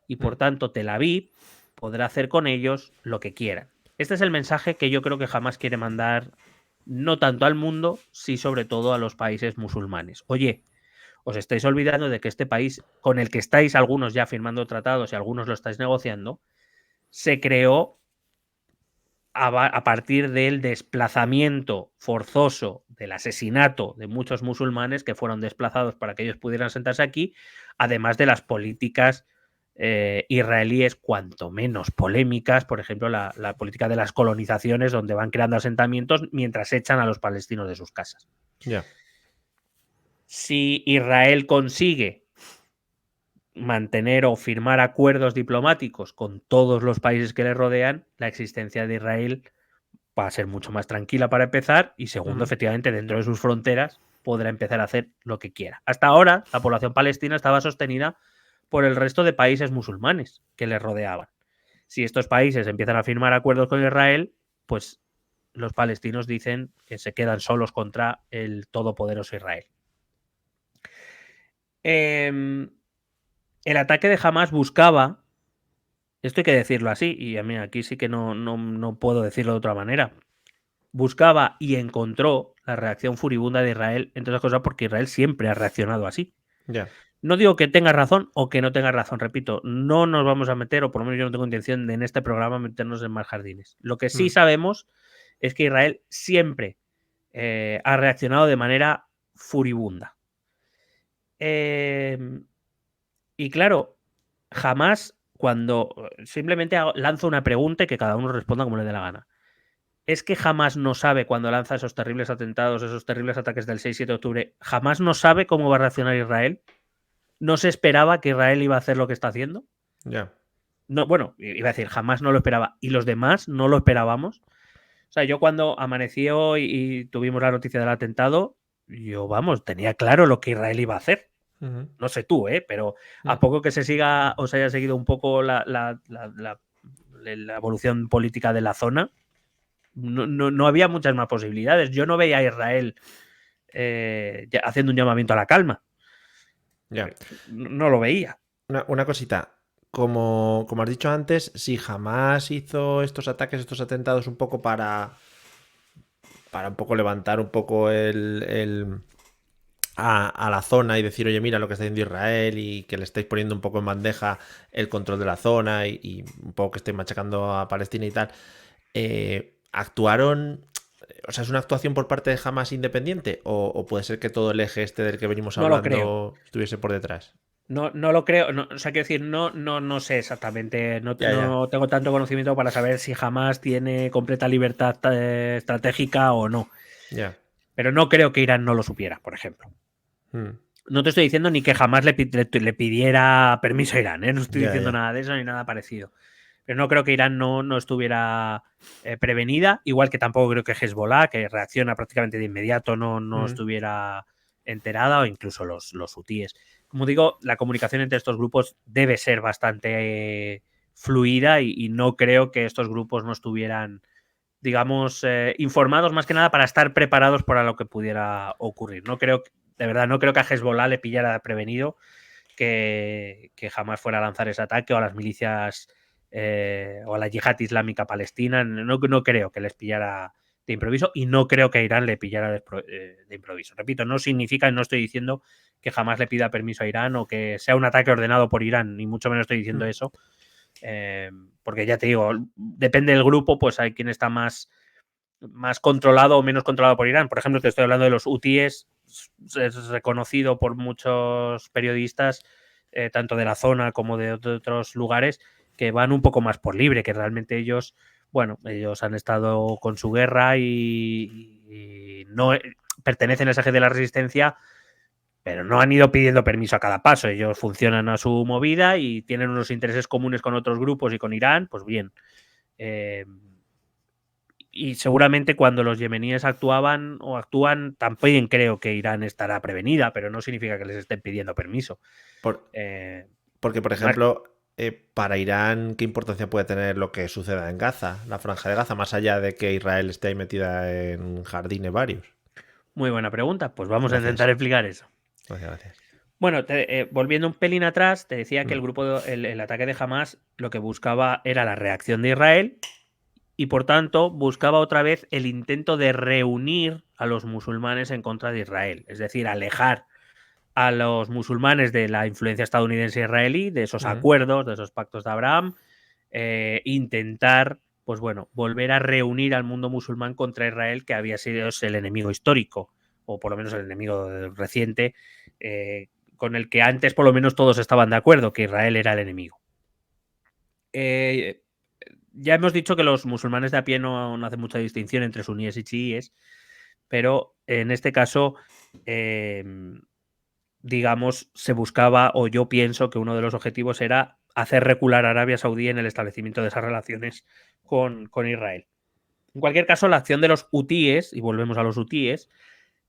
y por tanto Tel Aviv podrá hacer con ellos lo que quieran. Este es el mensaje que yo creo que Hamás quiere mandar no tanto al mundo, sí sobre todo a los países musulmanes. Oye, os estáis olvidando de que este país, con el que estáis algunos ya firmando tratados y algunos lo estáis negociando, se creó a partir del desplazamiento forzoso, del asesinato de muchos musulmanes que fueron desplazados para que ellos pudieran sentarse aquí, además de las políticas israelíes cuanto menos polémicas, por ejemplo, la política de las colonizaciones, donde van creando asentamientos mientras echan a los palestinos de sus casas. Ya. Si Israel consigue mantener o firmar acuerdos diplomáticos con todos los países que le rodean, la existencia de Israel va a ser mucho más tranquila para empezar y segundo, efectivamente, dentro de sus fronteras podrá empezar a hacer lo que quiera. Hasta ahora, la población palestina estaba sostenida por el resto de países musulmanes que le rodeaban. Si estos países empiezan a firmar acuerdos con Israel, pues los palestinos dicen que se quedan solos contra el todopoderoso Israel. El ataque de Hamas buscaba, esto hay que decirlo así, y a mí aquí sí que no puedo decirlo de otra manera, buscaba y encontró la reacción furibunda de Israel, entre otras cosas porque Israel siempre ha reaccionado así. Ya. No digo que tenga razón o que no tenga razón, repito, no nos vamos a meter, o por lo menos yo no tengo intención de en este programa meternos en más jardines. Lo que sí sabemos es que Israel siempre ha reaccionado de manera furibunda. Y claro, jamás cuando simplemente lanzo una pregunta y que cada uno responda como le dé la gana. ¿Es que jamás no sabe cuando lanza esos terribles atentados, esos terribles ataques del 6-7 de octubre, jamás no sabe cómo va a reaccionar Israel? ¿No se esperaba que Israel iba a hacer lo que está haciendo? Ya. No, bueno, iba a decir, jamás no lo esperaba. ¿Y los demás no lo esperábamos? O sea, yo cuando amaneció y tuvimos la noticia del atentado, yo, vamos, tenía claro lo que Israel iba a hacer. No sé tú, pero a poco que se siga o se haya seguido un poco la evolución política de la zona, no había muchas más posibilidades. Yo no veía a Israel haciendo un llamamiento a la calma. Ya. No lo veía. Una cosita. Como has dicho antes, si jamás hizo estos ataques, estos atentados un poco para un poco levantar un poco a la zona y decir, oye, mira lo que está haciendo Israel y que le estáis poniendo un poco en bandeja el control de la zona y un poco que estáis machacando a Palestina y tal, actuaron, o sea, ¿es una actuación por parte de Hamas independiente o puede ser que todo el eje este del que venimos No lo creo. hablando estuviese por detrás? No lo creo. O sea, quiero decir, no sé exactamente. No tengo tanto conocimiento para saber si jamás tiene completa libertad estratégica o no. Ya. Pero no creo que Irán no lo supiera, por ejemplo. No te estoy diciendo ni que jamás le pidiera permiso a Irán, no estoy diciendo nada de eso ni nada parecido. Pero no creo que Irán no estuviera prevenida, igual que tampoco creo que Hezbollah, que reacciona prácticamente de inmediato, no estuviera enterada, o incluso los hutíes. Como digo, la comunicación entre estos grupos debe ser bastante fluida y no creo que estos grupos no estuvieran, digamos, informados más que nada para estar preparados para lo que pudiera ocurrir. De verdad, no creo que a Hezbollah le pillara prevenido que jamás fuera a lanzar ese ataque, o a las milicias o a la yihad islámica palestina. No creo que les pillara de improviso y no creo que a Irán le pillara de improviso. Repito, no significa, no estoy diciendo que jamás le pida permiso a Irán o que sea un ataque ordenado por Irán, ni mucho menos estoy diciendo eso. Porque ya te digo, depende del grupo, pues hay quien está más controlado o menos controlado por Irán. Por ejemplo, te estoy hablando de los hutíes, es reconocido por muchos periodistas, tanto de la zona como de otros lugares, que van un poco más por libre, que realmente ellos han estado con su guerra y no pertenecen a ese eje de la resistencia, pero no han ido pidiendo permiso a cada paso. Ellos funcionan a su movida y tienen unos intereses comunes con otros grupos y con Irán, pues bien. Y seguramente cuando los yemeníes actúan, también creo que Irán estará prevenida, pero no significa que les estén pidiendo permiso. Porque, por ejemplo, para Irán, ¿qué importancia puede tener lo que suceda en Gaza, la franja de Gaza, más allá de que Israel esté ahí metida en jardines varios? Muy buena pregunta, pues vamos a intentar explicar eso. Gracias. Bueno, volviendo un pelín atrás, te decía que el ataque de Hamas lo que buscaba era la reacción de Israel y, por tanto, buscaba otra vez el intento de reunir a los musulmanes en contra de Israel, es decir, alejar a los musulmanes de la influencia estadounidense e israelí, de esos acuerdos, de esos pactos de Abraham, intentar, pues bueno, volver a reunir al mundo musulmán contra Israel, que había sido el enemigo histórico, o por lo menos el enemigo reciente, con el que antes por lo menos todos estaban de acuerdo, que Israel era el enemigo. Ya hemos dicho que los musulmanes de a pie no hacen mucha distinción entre suníes y chiíes, pero en este caso, digamos, se buscaba, o yo pienso que uno de los objetivos era hacer recular a Arabia Saudí en el establecimiento de esas relaciones con Israel. En cualquier caso, la acción de los hutíes, y volvemos a los hutíes,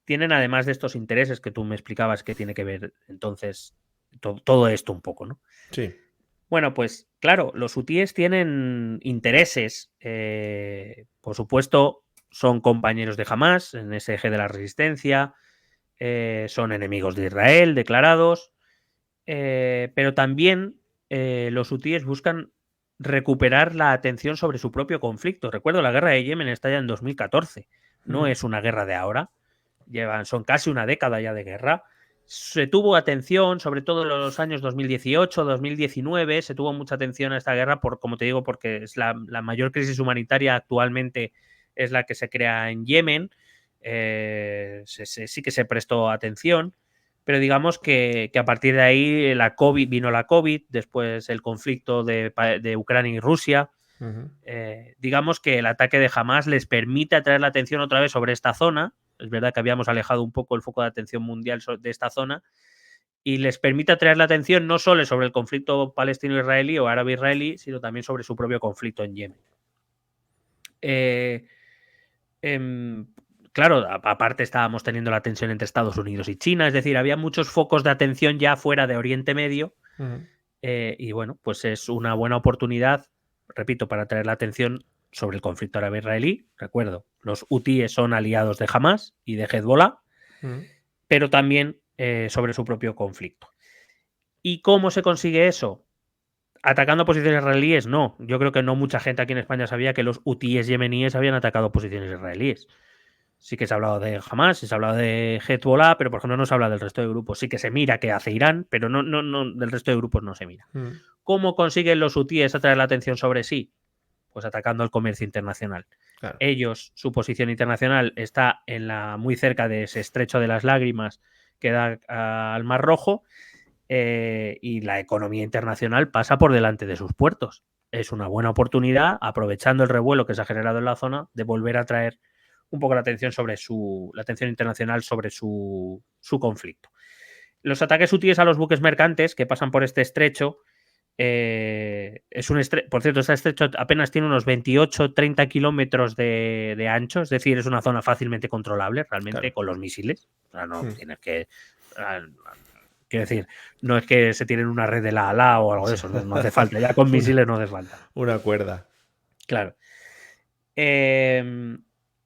tienen además de estos intereses que tú me explicabas que tiene que ver entonces todo esto un poco, ¿no? Sí. Bueno, pues claro, los hutíes tienen intereses, por supuesto, son compañeros de Hamás en ese eje de la resistencia, son enemigos de Israel declarados, pero también los hutíes buscan recuperar la atención sobre su propio conflicto. Recuerdo, la guerra de Yemen está ya en 2014, no es una guerra de ahora, son casi una década ya de guerra. Se tuvo atención, sobre todo en los años 2018, 2019, se tuvo mucha atención a esta guerra, como te digo, porque es la mayor crisis humanitaria actualmente, es la que se crea en Yemen. Sí que se prestó atención, pero digamos que a partir de ahí vino la COVID, después el conflicto de Ucrania y Rusia. Digamos que el ataque de Hamás les permite atraer la atención otra vez sobre esta zona. Es verdad que habíamos alejado un poco el foco de atención mundial de esta zona y les permite atraer la atención no solo sobre el conflicto palestino-israelí o árabe-israelí, sino también sobre su propio conflicto en Yemen. Claro, aparte estábamos teniendo la tensión entre Estados Unidos y China, es decir, había muchos focos de atención ya fuera de Oriente Medio. Y bueno, pues es una buena oportunidad, repito, para atraer la atención sobre el conflicto árabe-israelí. Recuerdo, los hutíes son aliados de Hamás y de Hezbollah, pero también sobre su propio conflicto. ¿Y cómo se consigue eso? ¿Atacando posiciones israelíes? No. Yo creo que no mucha gente aquí en España sabía que los hutíes yemeníes habían atacado posiciones israelíes. Sí que se ha hablado de Hamás, se ha hablado de Hezbollah, pero por ejemplo no se habla del resto de grupos. Sí que se mira qué hace Irán, pero no del resto de grupos no se mira. ¿Cómo consiguen los hutíes atraer la atención sobre sí? Pues atacando el comercio internacional. Claro. Ellos, su posición internacional está muy cerca de ese estrecho de las lágrimas que da al Mar Rojo, y la economía internacional pasa por delante de sus puertos. Es una buena oportunidad, aprovechando el revuelo que se ha generado en la zona, de volver a traer un poco la atención internacional sobre su conflicto. Los ataques hutíes a los buques mercantes que pasan por este estrecho, por cierto, este estrecho apenas tiene unos 28-30 kilómetros de ancho, es decir, es una zona fácilmente controlable realmente, claro, con los misiles. O sea, no tienes que... Quiero decir, no es que se tienen una red de la ALA o algo de eso, no hace falta, ya con misiles no hace falta. Una cuerda. Claro.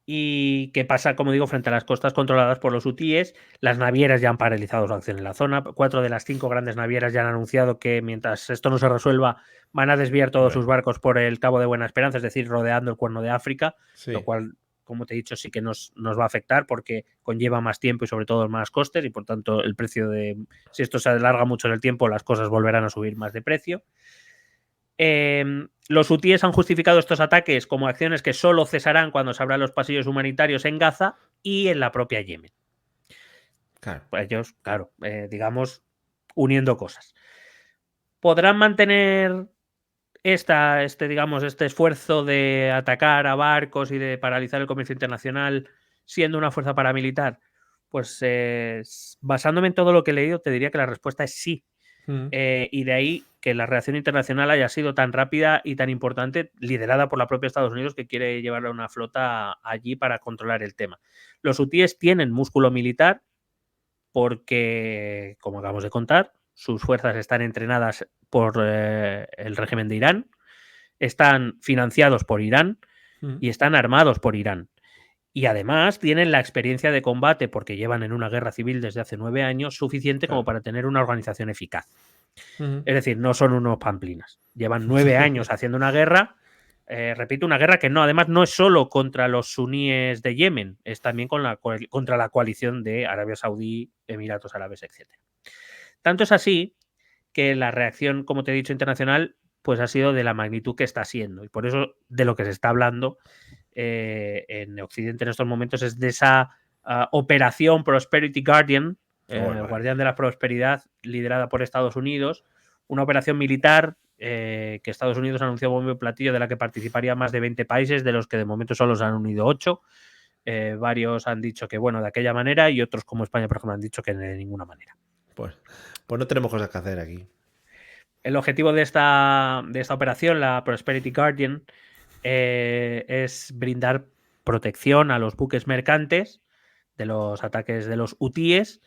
Y qué pasa, como digo, frente a las costas controladas por los hutíes. Las navieras ya han paralizado su acción en la zona. 4 de las 5 grandes navieras ya han anunciado que mientras esto no se resuelva van a desviar todos sus barcos por el Cabo de Buena Esperanza, es decir, rodeando el Cuerno de África, lo cual, como te he dicho, sí que nos va a afectar porque conlleva más tiempo y sobre todo más costes y por tanto el precio si esto se alarga mucho en el tiempo, las cosas volverán a subir más de precio. Los hutíes han justificado estos ataques como acciones que solo cesarán cuando se abran los pasillos humanitarios en Gaza y en la propia Yemen. Claro. Pues ellos, claro, digamos, uniendo cosas. ¿Podrán mantener este esfuerzo de atacar a barcos y de paralizar el comercio internacional siendo una fuerza paramilitar? Pues basándome en todo lo que he leído, te diría que la respuesta es sí. Y de ahí que la reacción internacional haya sido tan rápida y tan importante, liderada por la propia Estados Unidos, que quiere llevar una flota allí para controlar el tema. Los hutíes tienen músculo militar porque, como acabamos de contar, sus fuerzas están entrenadas por el régimen de Irán, están financiados por Irán y están armados por Irán. Y además tienen la experiencia de combate, porque llevan en una guerra civil desde hace 9 años, suficiente como para tener una organización eficaz. Es decir, no son unos pamplinas. Llevan 9 años haciendo una guerra, repito, una guerra que además no es solo contra los suníes de Yemen, es también contra la coalición de Arabia Saudí, Emiratos Árabes, etc. Tanto es así que la reacción, como te he dicho, internacional, pues ha sido de la magnitud que está siendo. Y por eso de lo que se está hablando en Occidente en estos momentos es de esa operación Prosperity Guardian, Guardián de la Prosperidad, liderada por Estados Unidos, una operación militar que Estados Unidos anunció bombo y platillo, de la que participaría más de 20 países, de los que de momento solo se han unido 8. Varios han dicho que, bueno, de aquella manera, y otros, como España, por ejemplo, han dicho que de ninguna manera. Pues no tenemos cosas que hacer aquí. El objetivo de esta operación, la Prosperity Guardian, es brindar protección a los buques mercantes de los ataques de los hutíes.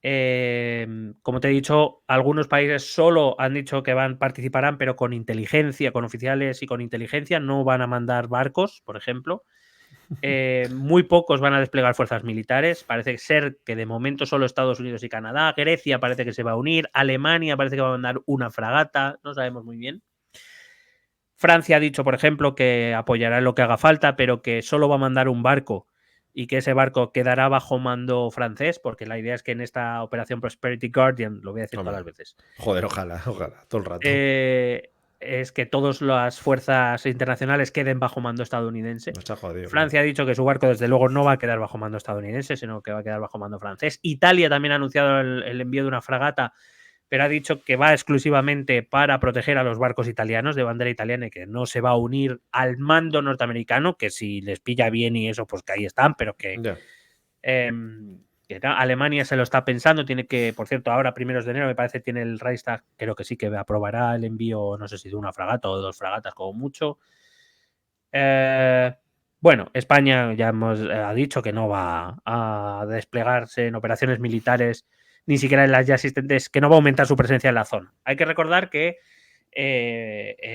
Como te he dicho, algunos países solo han dicho que participarán, pero con inteligencia, con oficiales y con inteligencia, no van a mandar barcos, por ejemplo. Muy pocos van a desplegar fuerzas militares. Parece ser que de momento solo Estados Unidos y Canadá. Grecia parece que se va a unir. Alemania parece que va a mandar una fragata. No sabemos muy bien. Francia ha dicho, por ejemplo, que apoyará en lo que haga falta, pero que solo va a mandar un barco y que ese barco quedará bajo mando francés, porque la idea es que en esta operación Prosperity Guardian, lo voy a decir todas las veces. Joder, ojalá, todo el rato. Es que todas las fuerzas internacionales queden bajo mando estadounidense. Está jodido, Francia ha dicho que su barco, desde luego, no va a quedar bajo mando estadounidense, sino que va a quedar bajo mando francés. Italia también ha anunciado el envío de una fragata, pero ha dicho que va exclusivamente para proteger a los barcos italianos de bandera italiana y que no se va a unir al mando norteamericano, que si les pilla bien y eso, pues que ahí están, pero que Alemania se lo está pensando, tiene que, por cierto, ahora primeros de enero me parece tiene el Reichstag, creo que sí que aprobará el envío, no sé si de una fragata o de 2 fragatas como mucho. Bueno, España ya ha dicho que no va a desplegarse en operaciones militares, ni siquiera en las ya existentes, que no va a aumentar su presencia en la zona. Hay que recordar que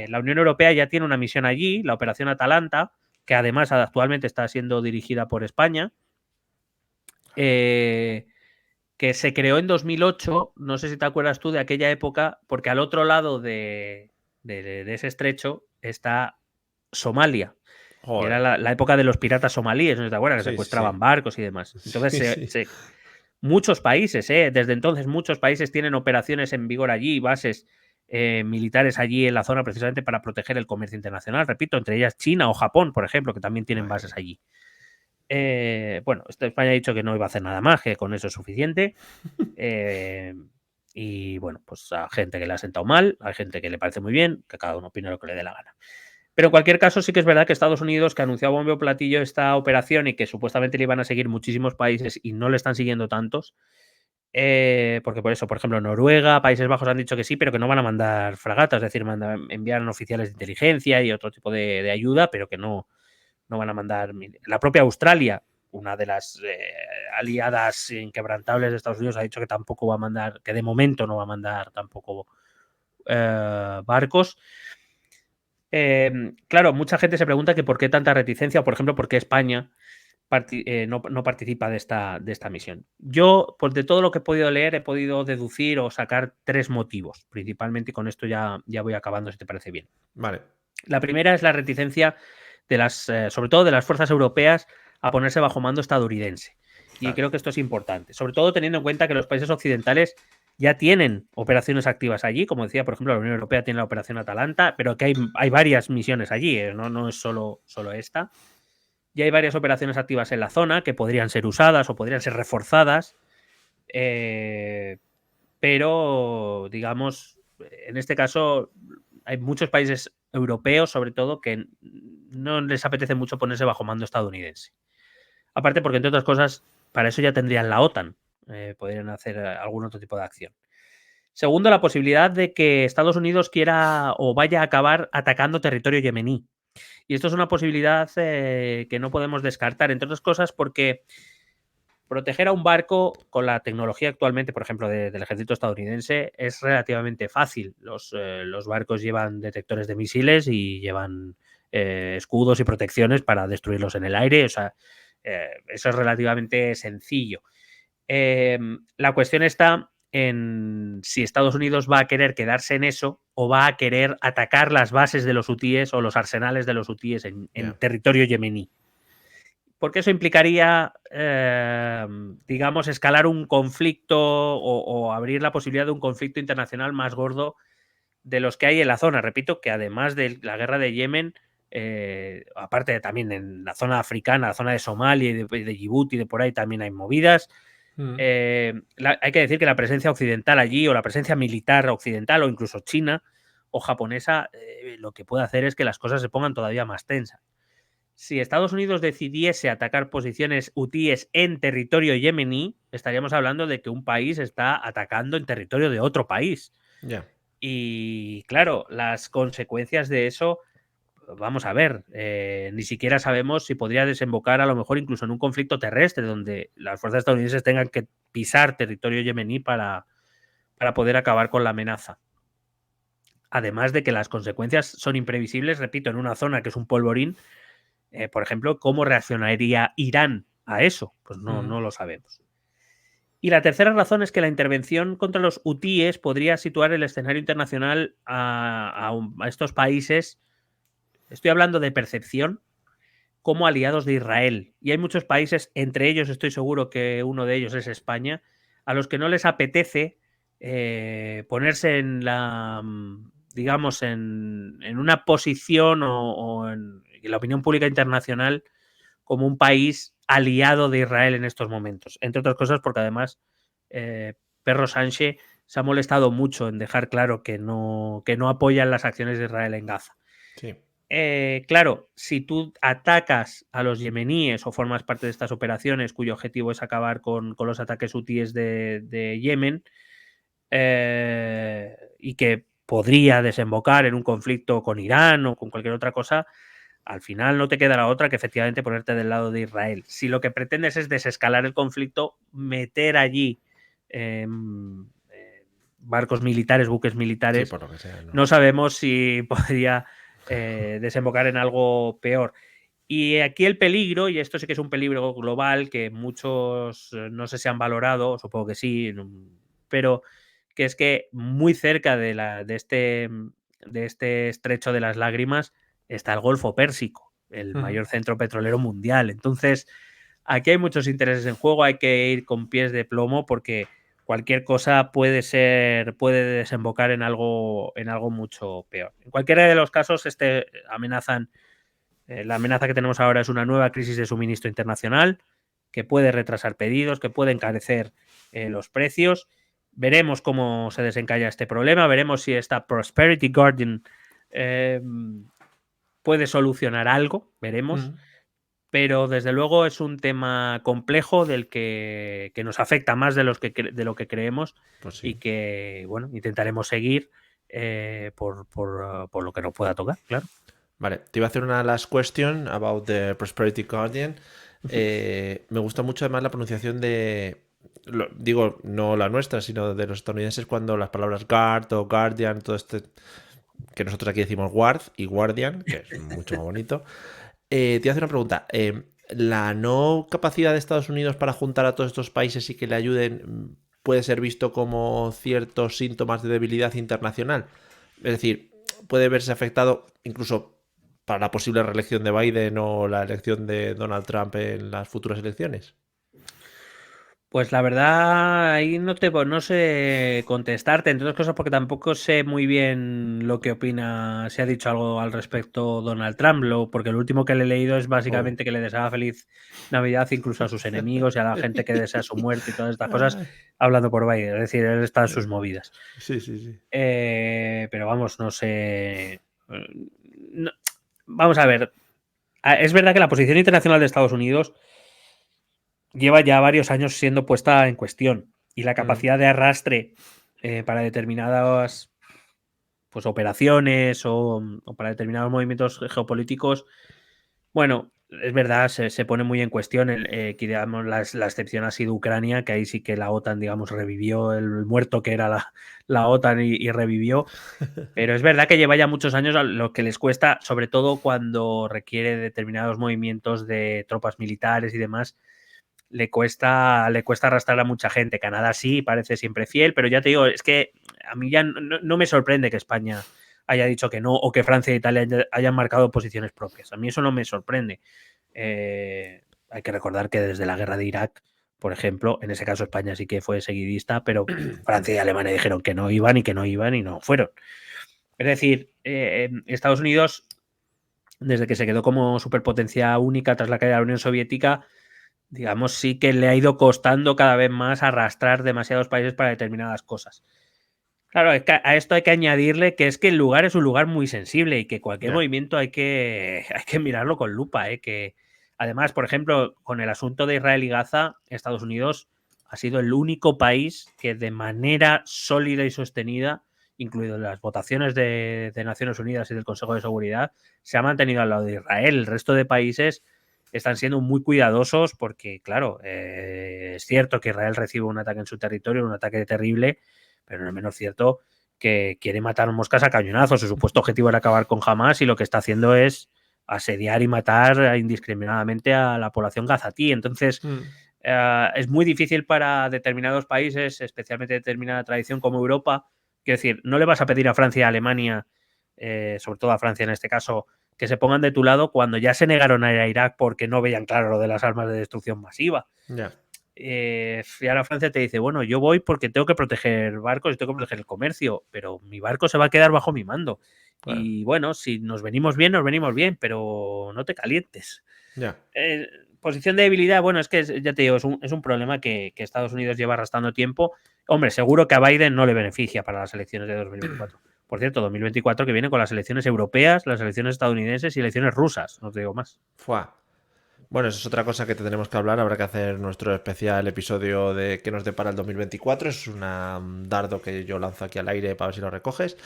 la Unión Europea ya tiene una misión allí, la Operación Atalanta, que además actualmente está siendo dirigida por España, que se creó en 2008, no sé si te acuerdas tú de aquella época, porque al otro lado de ese estrecho está Somalia. Y era la época de los piratas somalíes, ¿no te acuerdas? Que secuestraban barcos y demás. Entonces, muchos países, desde entonces muchos países tienen operaciones en vigor allí, bases militares allí en la zona precisamente para proteger el comercio internacional. Repito, entre ellas China o Japón, por ejemplo, que también tienen bases allí. Bueno, España ha dicho que no iba a hacer nada más, que con eso es suficiente. Y bueno, pues a gente que le ha sentado mal, a gente que le parece muy bien, que cada uno opine lo que le dé la gana. Pero en cualquier caso, sí que es verdad que Estados Unidos, que anunció a bombo y platillo esta operación y que supuestamente le iban a seguir muchísimos países y no le están siguiendo tantos, porque por eso, por ejemplo, Noruega, Países Bajos han dicho que sí, pero que no van a mandar fragatas, es decir, enviaron oficiales de inteligencia y otro tipo de ayuda, pero que no van a mandar. La propia Australia, una de las aliadas inquebrantables de Estados Unidos, ha dicho que tampoco va a mandar, que de momento no va a mandar tampoco barcos. Claro, mucha gente se pregunta que por qué tanta reticencia, o por ejemplo, por qué España no participa de esta misión. Yo, pues de todo lo que he podido leer, he podido deducir o sacar 3 motivos, principalmente, y con esto ya voy acabando, si te parece bien. Vale. La primera es la reticencia de sobre todo de las fuerzas europeas, a ponerse bajo mando estadounidense. Y creo que esto es importante, sobre todo teniendo en cuenta que los países occidentales ya tienen operaciones activas allí, como decía, por ejemplo, la Unión Europea tiene la operación Atalanta, pero que hay varias misiones allí, no es solo esta. Ya hay varias operaciones activas en la zona que podrían ser usadas o podrían ser reforzadas, pero, digamos, en este caso hay muchos países europeos, sobre todo, que no les apetece mucho ponerse bajo mando estadounidense. Aparte porque, entre otras cosas, para eso ya tendrían la OTAN, podrían hacer algún otro tipo de acción. Segundo, la posibilidad de que Estados Unidos quiera o vaya a acabar atacando territorio yemení. Y esto es una posibilidad que no podemos descartar, entre otras cosas porque proteger a un barco con la tecnología actualmente, por ejemplo, del ejército estadounidense, es relativamente fácil. Los barcos llevan detectores de misiles y llevan escudos y protecciones para destruirlos en el aire. O sea, eso es relativamente sencillo. La cuestión está en si Estados Unidos va a querer quedarse en eso o va a querer atacar las bases de los hutíes o los arsenales de los hutíes en territorio yemení. porque eso implicaría, digamos, escalar un conflicto o abrir la posibilidad de un conflicto internacional más gordo de los que hay en la zona. Repito que además de la guerra de Yemen, aparte de también en la zona africana, la zona de Somalia y de Djibouti, de por ahí también hay movidas. Hay que decir que la presencia occidental allí, o la presencia militar occidental, o incluso china o japonesa, lo que puede hacer es que las cosas se pongan todavía más tensas. Si Estados Unidos decidiese atacar posiciones hutíes en territorio yemení, estaríamos hablando de que un país está atacando en territorio de otro país. Ya. Y claro, las consecuencias de eso, vamos a ver, ni siquiera sabemos si podría desembocar a lo mejor incluso en un conflicto terrestre donde las fuerzas estadounidenses tengan que pisar territorio yemení para poder acabar con la amenaza. Además de que las consecuencias son imprevisibles, repito, en una zona que es un polvorín. Por ejemplo, ¿cómo reaccionaría Irán a eso? Pues no lo sabemos. Y la tercera razón es que la intervención contra los hutíes podría situar el escenario internacional a estos países, estoy hablando de percepción, como aliados de Israel. Y hay muchos países, entre ellos estoy seguro que uno de ellos es España, a los que no les apetece ponerse en la, digamos, en una posición o en la opinión pública internacional como un país aliado de Israel en estos momentos. Entre otras cosas porque además Pedro Sánchez se ha molestado mucho en dejar claro que no apoyan las acciones de Israel en Gaza. Sí. Claro, si tú atacas a los yemeníes o formas parte de estas operaciones cuyo objetivo es acabar con los ataques hutíes de Yemen, y que podría desembocar en un conflicto con Irán o con cualquier otra cosa, al final no te queda la otra que efectivamente ponerte del lado de Israel. Si lo que pretendes es desescalar el conflicto, meter allí barcos militares, buques militares, Sí, por lo que sea, no sabemos si podría desembocar en algo peor. Y aquí el peligro, y esto sí que es un peligro global que muchos no sé si han valorado, supongo que sí, pero que es que muy cerca de este estrecho de las lágrimas está el Golfo Pérsico, el mayor centro petrolero mundial. Entonces, aquí hay muchos intereses en juego, hay que ir con pies de plomo porque cualquier cosa puede desembocar en algo mucho peor. En cualquiera de los casos, la amenaza que tenemos ahora es una nueva crisis de suministro internacional que puede retrasar pedidos, que puede encarecer los precios. Veremos cómo se desencalla este problema, veremos si esta Prosperity Guardian puede solucionar algo, veremos. Pero desde luego es un tema complejo del que nos afecta más de lo que creemos, Pues sí. y que, bueno, intentaremos seguir por lo que nos pueda tocar, claro. Vale, te iba a hacer una last question about the Prosperity Guardian. Me gusta mucho además la pronunciación digo, no la nuestra, sino de los estadounidenses cuando las palabras guard o guardian, todo este, que nosotros aquí decimos guard y guardian, que es mucho más bonito. Te iba a hacer una pregunta. ¿La no capacidad de Estados Unidos para juntar a todos estos países y que le ayuden puede ser visto como ciertos síntomas de debilidad internacional? Es decir, puede verse afectado incluso para la posible reelección de Biden o la elección de Donald Trump en las futuras elecciones. Pues la verdad, ahí no sé contestarte, entre otras cosas porque tampoco sé muy bien lo que opina, si ha dicho algo al respecto Donald Trump, porque lo último que le he leído es básicamente que le deseaba feliz Navidad incluso a sus enemigos y a la gente que desea su muerte y todas estas cosas, hablando por Biden, es decir, él está en sus movidas. Sí, sí, sí. Pero vamos, no sé. Vamos a ver, es verdad que la posición internacional de Estados Unidos lleva ya varios años siendo puesta en cuestión, y la capacidad de arrastre para determinadas operaciones o para determinados movimientos geopolíticos, bueno, es verdad, se pone muy en cuestión. Que, digamos, la excepción ha sido Ucrania, que ahí sí que la OTAN, digamos, revivió el muerto que era la OTAN y revivió. Pero es verdad que lleva ya muchos años lo que les cuesta, sobre todo cuando requiere determinados movimientos de tropas militares y demás, le cuesta arrastrar a mucha gente. Canadá sí, parece siempre fiel, pero ya te digo, es que a mí ya no me sorprende que España haya dicho que no, o que Francia e Italia hayan marcado posiciones propias. A mí eso no me sorprende. hay que recordar que desde la guerra de Irak, por ejemplo, en ese caso España sí que fue seguidista, pero Francia y Alemania dijeron que no iban y no fueron. Es decir, Estados Unidos, desde que se quedó como superpotencia única tras la caída de la Unión Soviética, digamos, sí que le ha ido costando cada vez más arrastrar demasiados países para determinadas cosas. Claro, es que a esto hay que añadirle que es que el lugar es un lugar muy sensible y que cualquier movimiento hay que mirarlo con lupa. Que además, por ejemplo, con el asunto de Israel y Gaza, Estados Unidos ha sido el único país que de manera sólida y sostenida, incluido en las votaciones de Naciones Unidas y del Consejo de Seguridad, se ha mantenido al lado de Israel. El resto de países están siendo muy cuidadosos porque, claro, es cierto que Israel recibe un ataque en su territorio, un ataque terrible, pero no es menos cierto que quiere matar moscas a cañonazos. Su supuesto objetivo era acabar con Hamas y lo que está haciendo es asediar y matar indiscriminadamente a la población gazatí. Entonces, es muy difícil para determinados países, especialmente determinada tradición como Europa. Quiero decir, no le vas a pedir a Francia y a Alemania, sobre todo a Francia en este caso, que se pongan de tu lado cuando ya se negaron a ir a Irak porque no veían claro lo de las armas de destrucción masiva. Y ahora Francia te dice, bueno, yo voy porque tengo que proteger barcos y tengo que proteger el comercio, pero mi barco se va a quedar bajo mi mando. Claro. Y bueno, si nos venimos bien, pero no te calientes. Posición de debilidad, bueno, es que ya te digo, es un problema que Estados Unidos lleva arrastrando tiempo. Hombre, seguro que a Biden no le beneficia para las elecciones de 2024. Por cierto, 2024 que viene con las elecciones europeas, las elecciones estadounidenses y elecciones rusas, no te digo más. Bueno, eso es otra cosa que tendremos que hablar. Habrá que hacer nuestro especial episodio de qué nos depara el 2024. Es un dardo que yo lanzo aquí al aire para ver si lo recoges.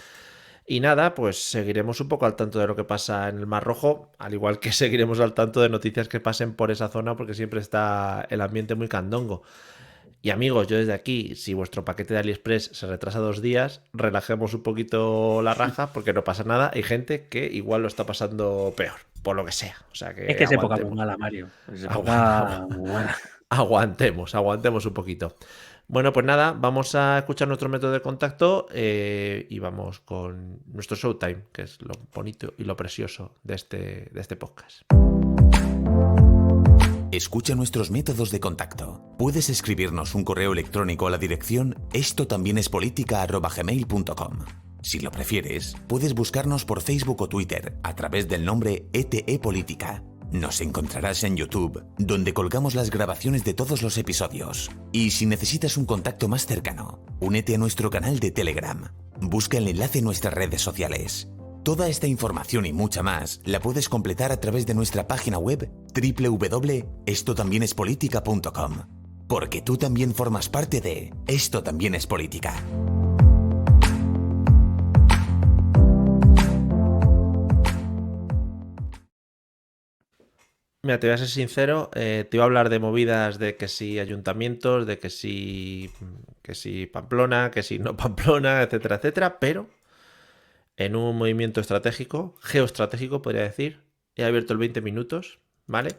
Y nada, pues seguiremos un poco al tanto de lo que pasa en el Mar Rojo, al igual que seguiremos al tanto de noticias que pasen por esa zona, porque siempre está el ambiente muy candongo. Y amigos, yo desde aquí, si vuestro paquete de AliExpress se retrasa 2 días, relajemos un poquito la raja, porque no pasa nada. Hay gente que igual lo está pasando peor, por lo que sea. O sea que es que es época muy mala, Mario. Es época muy mala. Aguantemos un poquito. Bueno, pues nada, vamos a escuchar nuestro método de contacto y vamos con nuestro Showtime, que es lo bonito y lo precioso de este podcast. Escucha nuestros métodos de contacto. Puedes escribirnos un correo electrónico a la dirección estotambiénespolitica@gmail.com. Si lo prefieres, puedes buscarnos por Facebook o Twitter a través del nombre ETE Política. Nos encontrarás en YouTube, donde colgamos las grabaciones de todos los episodios. Y si necesitas un contacto más cercano, únete a nuestro canal de Telegram. Busca el enlace en nuestras redes sociales. Toda esta información y mucha más la puedes completar a través de nuestra página web www.estotambiénespolitica.com. Porque tú también formas parte de Esto también es política. Mira, te voy a ser sincero, te iba a hablar de movidas de que si ayuntamientos, de que si Pamplona, que si no Pamplona, etcétera, etcétera, pero en un movimiento estratégico, geoestratégico podría decir, he abierto el 20 minutos, ¿vale?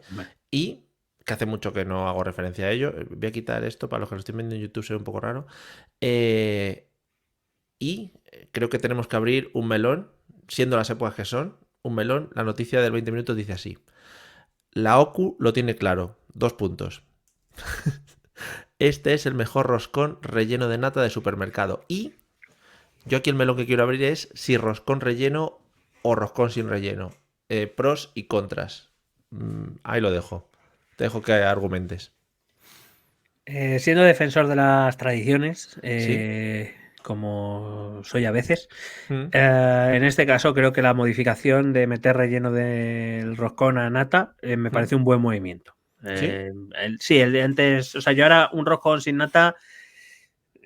Y que hace mucho que no hago referencia a ello, voy a quitar esto, para los que lo estén viendo en YouTube se ve un poco raro, y creo que tenemos que abrir un melón, siendo las épocas que son, un melón. La noticia del 20 minutos dice así: la OCU lo tiene claro, 2 puntos. Este es el mejor roscón relleno de nata de supermercado. Y yo aquí el melón que quiero abrir es si roscón relleno o roscón sin relleno. Pros y contras. Ahí lo dejo. Te dejo que argumentes. Siendo defensor de las tradiciones, ¿Sí? como soy a veces, en este caso creo que la modificación de meter relleno del roscón a nata me parece un buen movimiento. ¿Sí? El de antes, o sea, yo ahora un roscón sin nata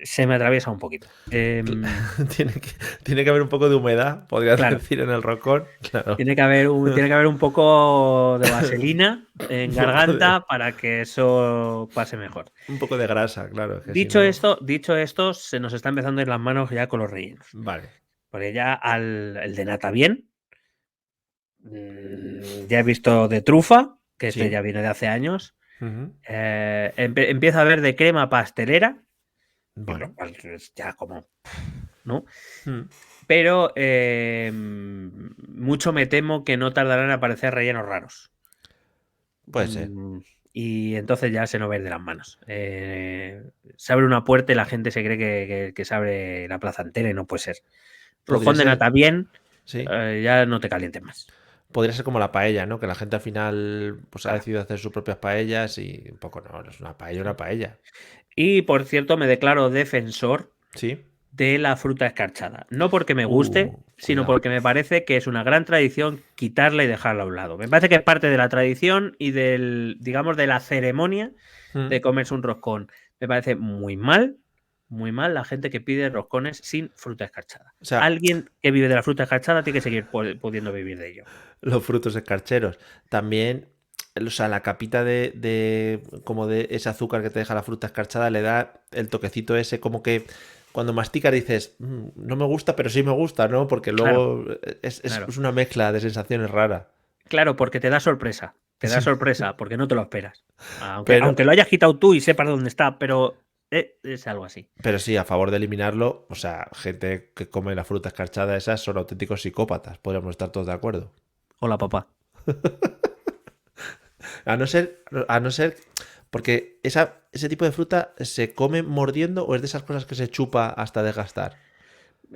se me atraviesa un poquito. Tiene que haber un poco de humedad, podrías decir, en el roscón. Claro. Tiene que haber un poco de vaselina en garganta para que eso pase mejor. Un poco de grasa, claro. Que dicho si no... esto, se nos está empezando a ir las manos ya con los rellenos. Vale. Porque ya el de nata bien. Ya he visto de trufa, que este ya viene de hace años. Empieza a haber de crema pastelera. Bueno, ya como, ¿no? Pero mucho me temo que no tardarán en aparecer rellenos raros. Puede ser. Y entonces ya se nos va a ir de las manos. Se abre una puerta y la gente se cree que se abre la plaza entera y no puede ser. Podría Roscón de ser, nata bien, sí. ya no te calientes más. Podría ser como la paella, ¿no? Que la gente al final pues ha decidido hacer sus propias paellas y un poco no es una paella. Y por cierto, me declaro defensor Sí. de la fruta escarchada. No porque me guste, sino Cuidado. porque me parece que es una gran tradición quitarla y dejarla a un lado. Me parece que es parte de la tradición y digamos, de la ceremonia Mm. de comerse un roscón. Me parece muy mal la gente que pide roscones sin fruta escarchada. O sea, Alguien que vive de la fruta escarchada tiene que seguir pudiendo vivir de ello. los frutos escarcheros. También, o sea, la capita como de ese azúcar que te deja la fruta escarchada le da el toquecito ese como que cuando masticas dices, no me gusta, pero sí me gusta, ¿no? Porque Claro, luego es claro. una mezcla de sensaciones rara. Claro, porque te da sorpresa. Te da Sí. sorpresa porque no te lo esperas. Pero, Aunque lo hayas quitado tú y sepas dónde está, pero es algo así. pero sí, a favor de eliminarlo, o sea, gente que come la fruta escarchada esas son auténticos psicópatas, podríamos estar todos de acuerdo. Hola, papá. A no ser, porque ese tipo de fruta se come mordiendo o es de esas cosas que se chupa hasta desgastar.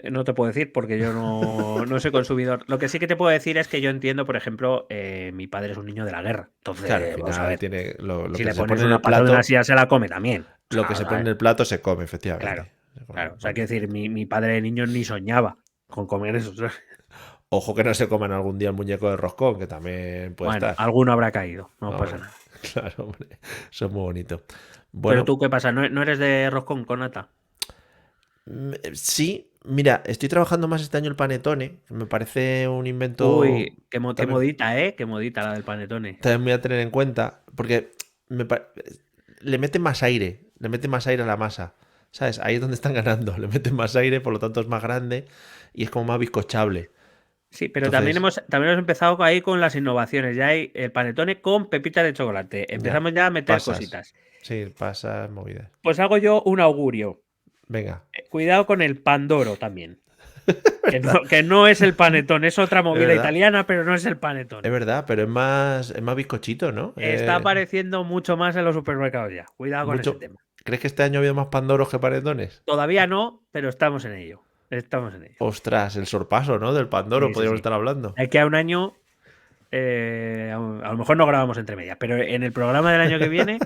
No te puedo decir porque yo no soy consumidor. Lo que sí que te puedo decir es que yo entiendo, por ejemplo, mi padre es un niño de la guerra. Claro, al Entonces, vamos a final ver. tiene lo Si que le se pones pone en una el patata de una plato, silla, se la come también. O lo que sea, se a pone en ver, el plato se come, claro, efectivamente. claro. O sea, quiero decir, mi padre de niño ni soñaba con comer eso. Ojo que no se coman algún día el muñeco de roscón, que también puede Bueno, estar. alguno habrá caído, no pasa Hombre, nada. claro, hombre, eso es muy bonito. Pero Bueno, tú, ¿qué pasa? ¿No eres de roscón con nata? sí, mira, estoy trabajando más este año el panetone, que me parece un invento Uy, qué también, modita, ¿eh? Qué modita la del panetone. también voy a tener en cuenta, porque me pa- le mete más aire a la masa, ¿sabes? Ahí es donde están ganando, le meten más aire, por lo tanto es más grande y es como más bizcochable. Sí, pero Entonces, también hemos empezado ahí con las innovaciones. Ya hay el panetone con pepita de chocolate. ya, Empezamos ya a meter pasas, cositas. sí, pasas movidas. Pues hago yo un augurio. Venga, Cuidado con el pandoro también. Que no es el panetón, es otra es movida verdad, italiana, pero no es el panetón. pero es más bizcochito, ¿no? Está apareciendo mucho más en los supermercados ya. Cuidado con ese Mucho. tema. ¿Crees que este año ha habido más pandoros que panetones? Todavía no, pero estamos en ello. Estamos en ello. Ostras, el sorpaso, ¿no? Del Pandoro, Sí, sí, podríamos sí. estar hablando. Hay que a un año. A lo mejor no grabamos entre medias, pero en el programa del año que viene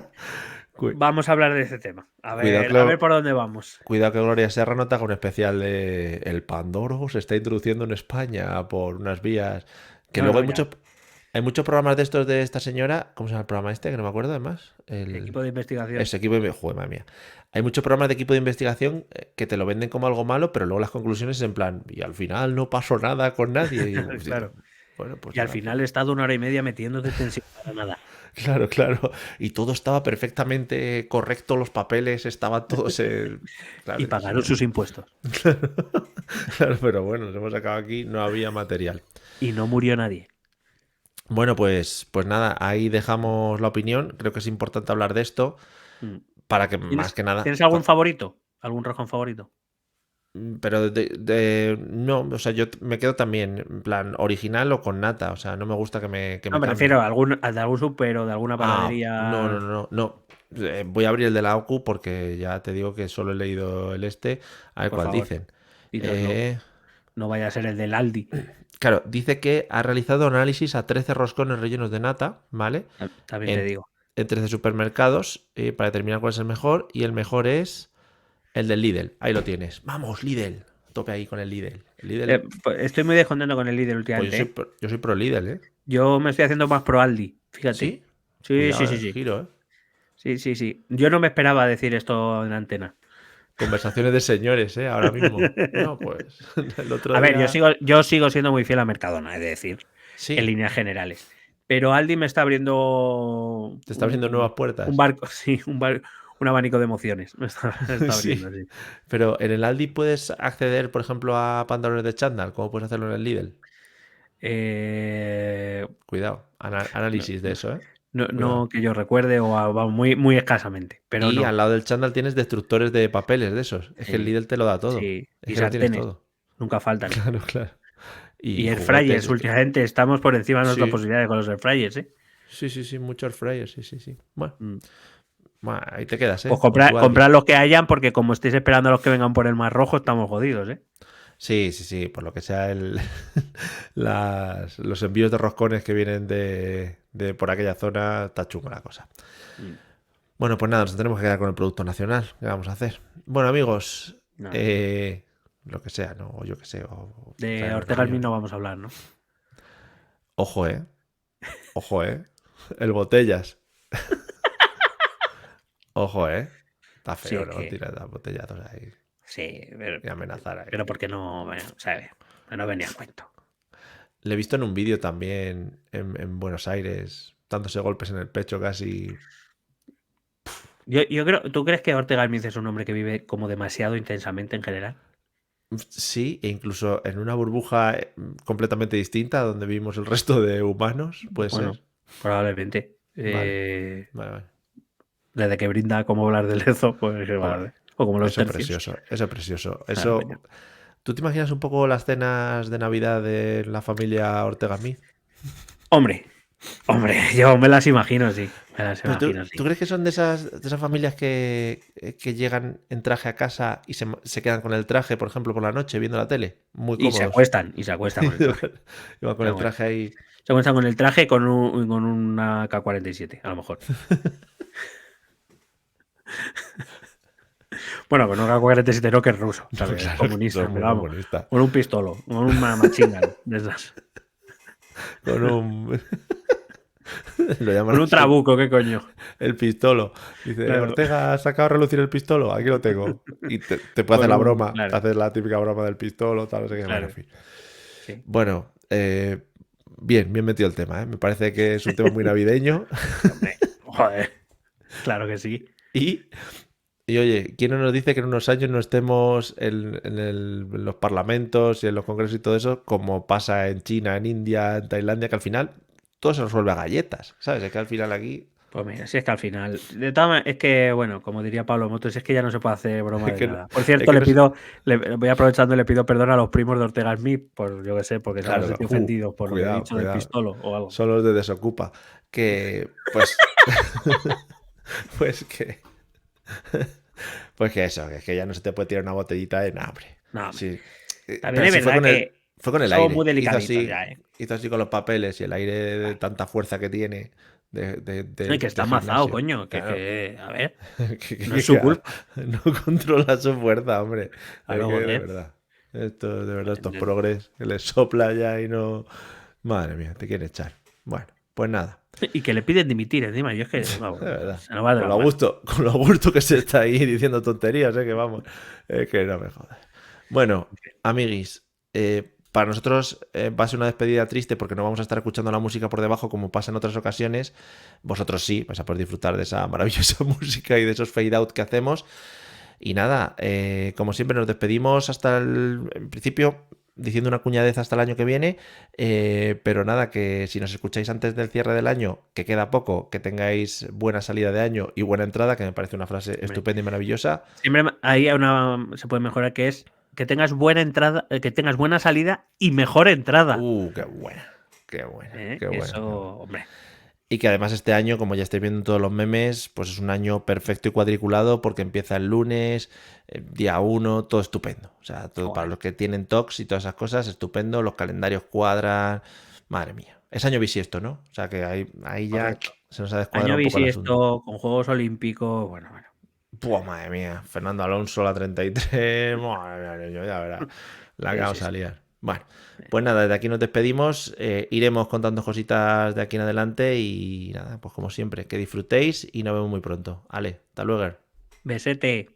Cu- vamos a hablar de ese tema. Cuidado, A ver por dónde vamos. cuidado que Gloria Serra no te haga un especial de El Pandoro se está introduciendo en España por unas vías. Que No, luego no, ya. hay muchos programas de estos de esta señora. ¿Cómo se llama el programa este? Que no me acuerdo además. Equipo de investigación. Ese equipo de... Joder, madre mía. Hay muchos programas de equipo de investigación que te lo venden como algo malo, pero luego las conclusiones es en plan, y al final no pasó nada con nadie. Y, Claro. bueno, pues Y al nada. final he estado 1 hora y media metiéndote tensión para nada. Claro, claro. Y todo estaba perfectamente correcto, los papeles estaban todos. Claro, Y pagaron sus impuestos. claro, pero bueno, nos hemos acabado aquí, no había material. Y no murió nadie. Bueno, pues nada, ahí dejamos la opinión. Creo que es importante hablar de esto Mm. para que más que nada. ¿Tienes algún favorito? ¿Algún roscón favorito? Pero no, o sea, yo me quedo también en plan original o con nata. O sea, no me gusta que No, me me cambie. refiero a algún súper o de alguna Ah, no, no, panadería. no, no. Voy a abrir el de la AUCU porque ya te digo que solo he leído el este. A ver Por cuál favor. dicen. Y Eh, no vaya a ser el del Aldi. claro, dice que ha realizado análisis a 13 roscones rellenos de nata, ¿vale? También te digo. En 13 supermercados para determinar cuál es el mejor. Y el mejor es el del Lidl. Ahí lo tienes. Vamos, Lidl. Tope ahí con el Lidl. El Lidl. Pues estoy muy descontento con el líder Pues últimamente. yo soy pro Lidl, ¿eh? Yo me estoy haciendo más pro Aldi. Fíjate. ¿Sí? Sí, Cuidado, sí. giro, ¿eh? Sí, sí, sí. Yo no me esperaba decir esto en antena. Conversaciones de señores, ¿eh? Ahora mismo. No, pues el otro A ver, día... yo sigo siendo muy fiel a Mercadona, es decir, en Sí, líneas generales. Pero Aldi me está abriendo te está abriendo nuevas un puertas. barco, sí, un abanico de emociones. Me está abriendo, Sí. sí. Pero en el Aldi puedes acceder, por ejemplo, a pantalones de chándal, como puedes hacerlo en el Lidl. Cuidado, No, análisis de eso, ¿eh? no, Cuidado. no que yo recuerde o vamos, muy, muy escasamente, pero Y no. al lado del chándal tienes destructores de papeles de esos. Es que el Sí, Lidl te lo da todo. sí. Es Y que lo tienes sartenes, todo. nunca faltan. Claro, claro. Y Y airfryers, juguetes. últimamente estamos por encima de nuestras Sí, posibilidades con los airfryers, ¿eh? Sí, mucho air fryer, sí. Bueno, Mm. ahí te quedas, Pues con tu Aldi. comprar los que hayan, porque como estéis esperando a los que vengan por el Mar Rojo, estamos jodidos, ¿eh? Sí, por lo que sea los envíos de roscones que vienen de por aquella zona, está chunga la cosa. Mm. Bueno, pues nada, nos tenemos que quedar con el producto nacional. ¿Qué vamos a hacer? Bueno, amigos, No. lo que sea, ¿no? O yo que sé. De traernos Ortega al rollo. no vamos a hablar, ¿no? Ojo, Ojo, El botellas. Ojo, Está Sí, feo, es ¿no? que... Tirar las botellazos ahí Sí, y amenazar ahí. pero porque no, bueno, ¿sabes? No venía a cuento. Le he visto en un vídeo también en Buenos Aires, dándose golpes en el pecho casi. Yo creo, ¿tú crees que Ortega Smith es un hombre que vive como demasiado intensamente en general? Sí, e incluso en una burbuja completamente distinta donde vivimos el resto de humanos, puede Bueno, ser. probablemente. Vale. Desde que brinda como hablar del Lezo, pues Hombre, vale. O como los eso tercios. precioso, eso precioso. Claro, coño. Eso. ¿Tú te imaginas un poco las cenas de Navidad de la familia Ortega Smith? Hombre, yo me las imagino, sí. Me las Pero imagino, ¿tú sí. crees que son de esas familias que llegan en traje a casa y se quedan con el traje, por ejemplo, por la noche viendo la tele? Muy Y cómodos. se acuestan con el traje. Y van con Se el acuestan. traje ahí. Se acuestan con el traje con una K-47, a lo mejor. Bueno, con un K-47 no, que es ruso, ¿sabes? Claro, Comunista, son muy pero vamos. comunistas. Con un pistolo, con una machine gun de esas. Con un. Lo llaman Con un así, trabuco, ¿qué coño? el pistolo. Dice, Claro. Ortega ha sacado a relucir el pistolo, aquí lo tengo. Y te puede hacer la broma, te Claro, hace la típica broma del pistolo, tal, no sé qué, bueno, en claro. fin. Sí. Bueno, bien metido el tema, ¿eh? Me parece que es un tema muy navideño. Hombre, joder. Claro que sí. Y oye, ¿quién no nos dice que en unos años no estemos en los parlamentos y en los congresos y todo eso, como pasa en China, en India, en Tailandia, que al final todo se resuelve a galletas, ¿sabes? Es que al final aquí Pues mira, si es que al final. De todas maneras, es que, bueno, como diría Pablo Motos, es que ya no se puede hacer broma es de que, nada. Por es cierto, que no es- voy aprovechando y le pido perdón a los primos de Ortega Smith, por yo que sé, porque se habrán Claro, sentido ofendidos por lo que he cuidado, dicho del cuidado. pistolo o algo. Son los de Desocupa. Que, pues, pues que, pues que eso, que es que ya no se te puede tirar una botellita de hambre. No, hombre. Sí. También Pero es sí verdad que fue con el somos muy aire. delicaditos ya, ¿eh? Hizo así con los papeles y el aire de tanta fuerza que tiene Y que de está amazado, gimnasio. coño. Claro. A ver, Que- no es que- su que culpa. no controla su fuerza, hombre. Es Claro, que de joder. verdad. De verdad, estos progres que les sopla ya y no. Madre mía, te quieren echar. Bueno, pues nada. Y que le piden dimitir encima. Yo es que, vamos, De verdad. se nos va de Con la lo mano. con lo gusto que se está ahí diciendo tonterías, que vamos. Es que no me jodas. Bueno, amiguis, para nosotros va a ser una despedida triste porque no vamos a estar escuchando la música por debajo como pasa en otras ocasiones. Vosotros sí, vais a poder disfrutar de esa maravillosa música y de esos fade out que hacemos. Y nada, como siempre nos despedimos hasta en principio diciendo una cuñadez hasta el año que viene, pero nada, que si nos escucháis antes del cierre del año, que queda poco, que tengáis buena salida de año y buena entrada, que me parece una frase estupenda y maravillosa. Siempre ahí se puede mejorar, que es que tengas buena entrada, que tengas buena salida y mejor entrada. Qué buena, qué buena, qué buena. Qué Eso, buena. hombre. Y que además este año, como ya estáis viendo en todos los memes, pues es un año perfecto y cuadriculado porque empieza el lunes, día 1, todo estupendo. O sea, todo para los que tienen TOCs y todas esas cosas, estupendo. Los calendarios cuadran. Madre mía. Es año bisiesto, ¿no? O sea que ahí ya Correcto. se nos ha descuadrado Año un poco el asunto. bisiesto, con Juegos Olímpicos, bueno. Puah, madre mía. Fernando Alonso, la 33. Madre mía, ya verás la que vamos a liar. Bueno, pues nada, desde aquí nos despedimos. Iremos contando cositas de aquí en adelante y nada, pues como siempre, que disfrutéis y nos vemos muy pronto. Ale, hasta luego. Besete.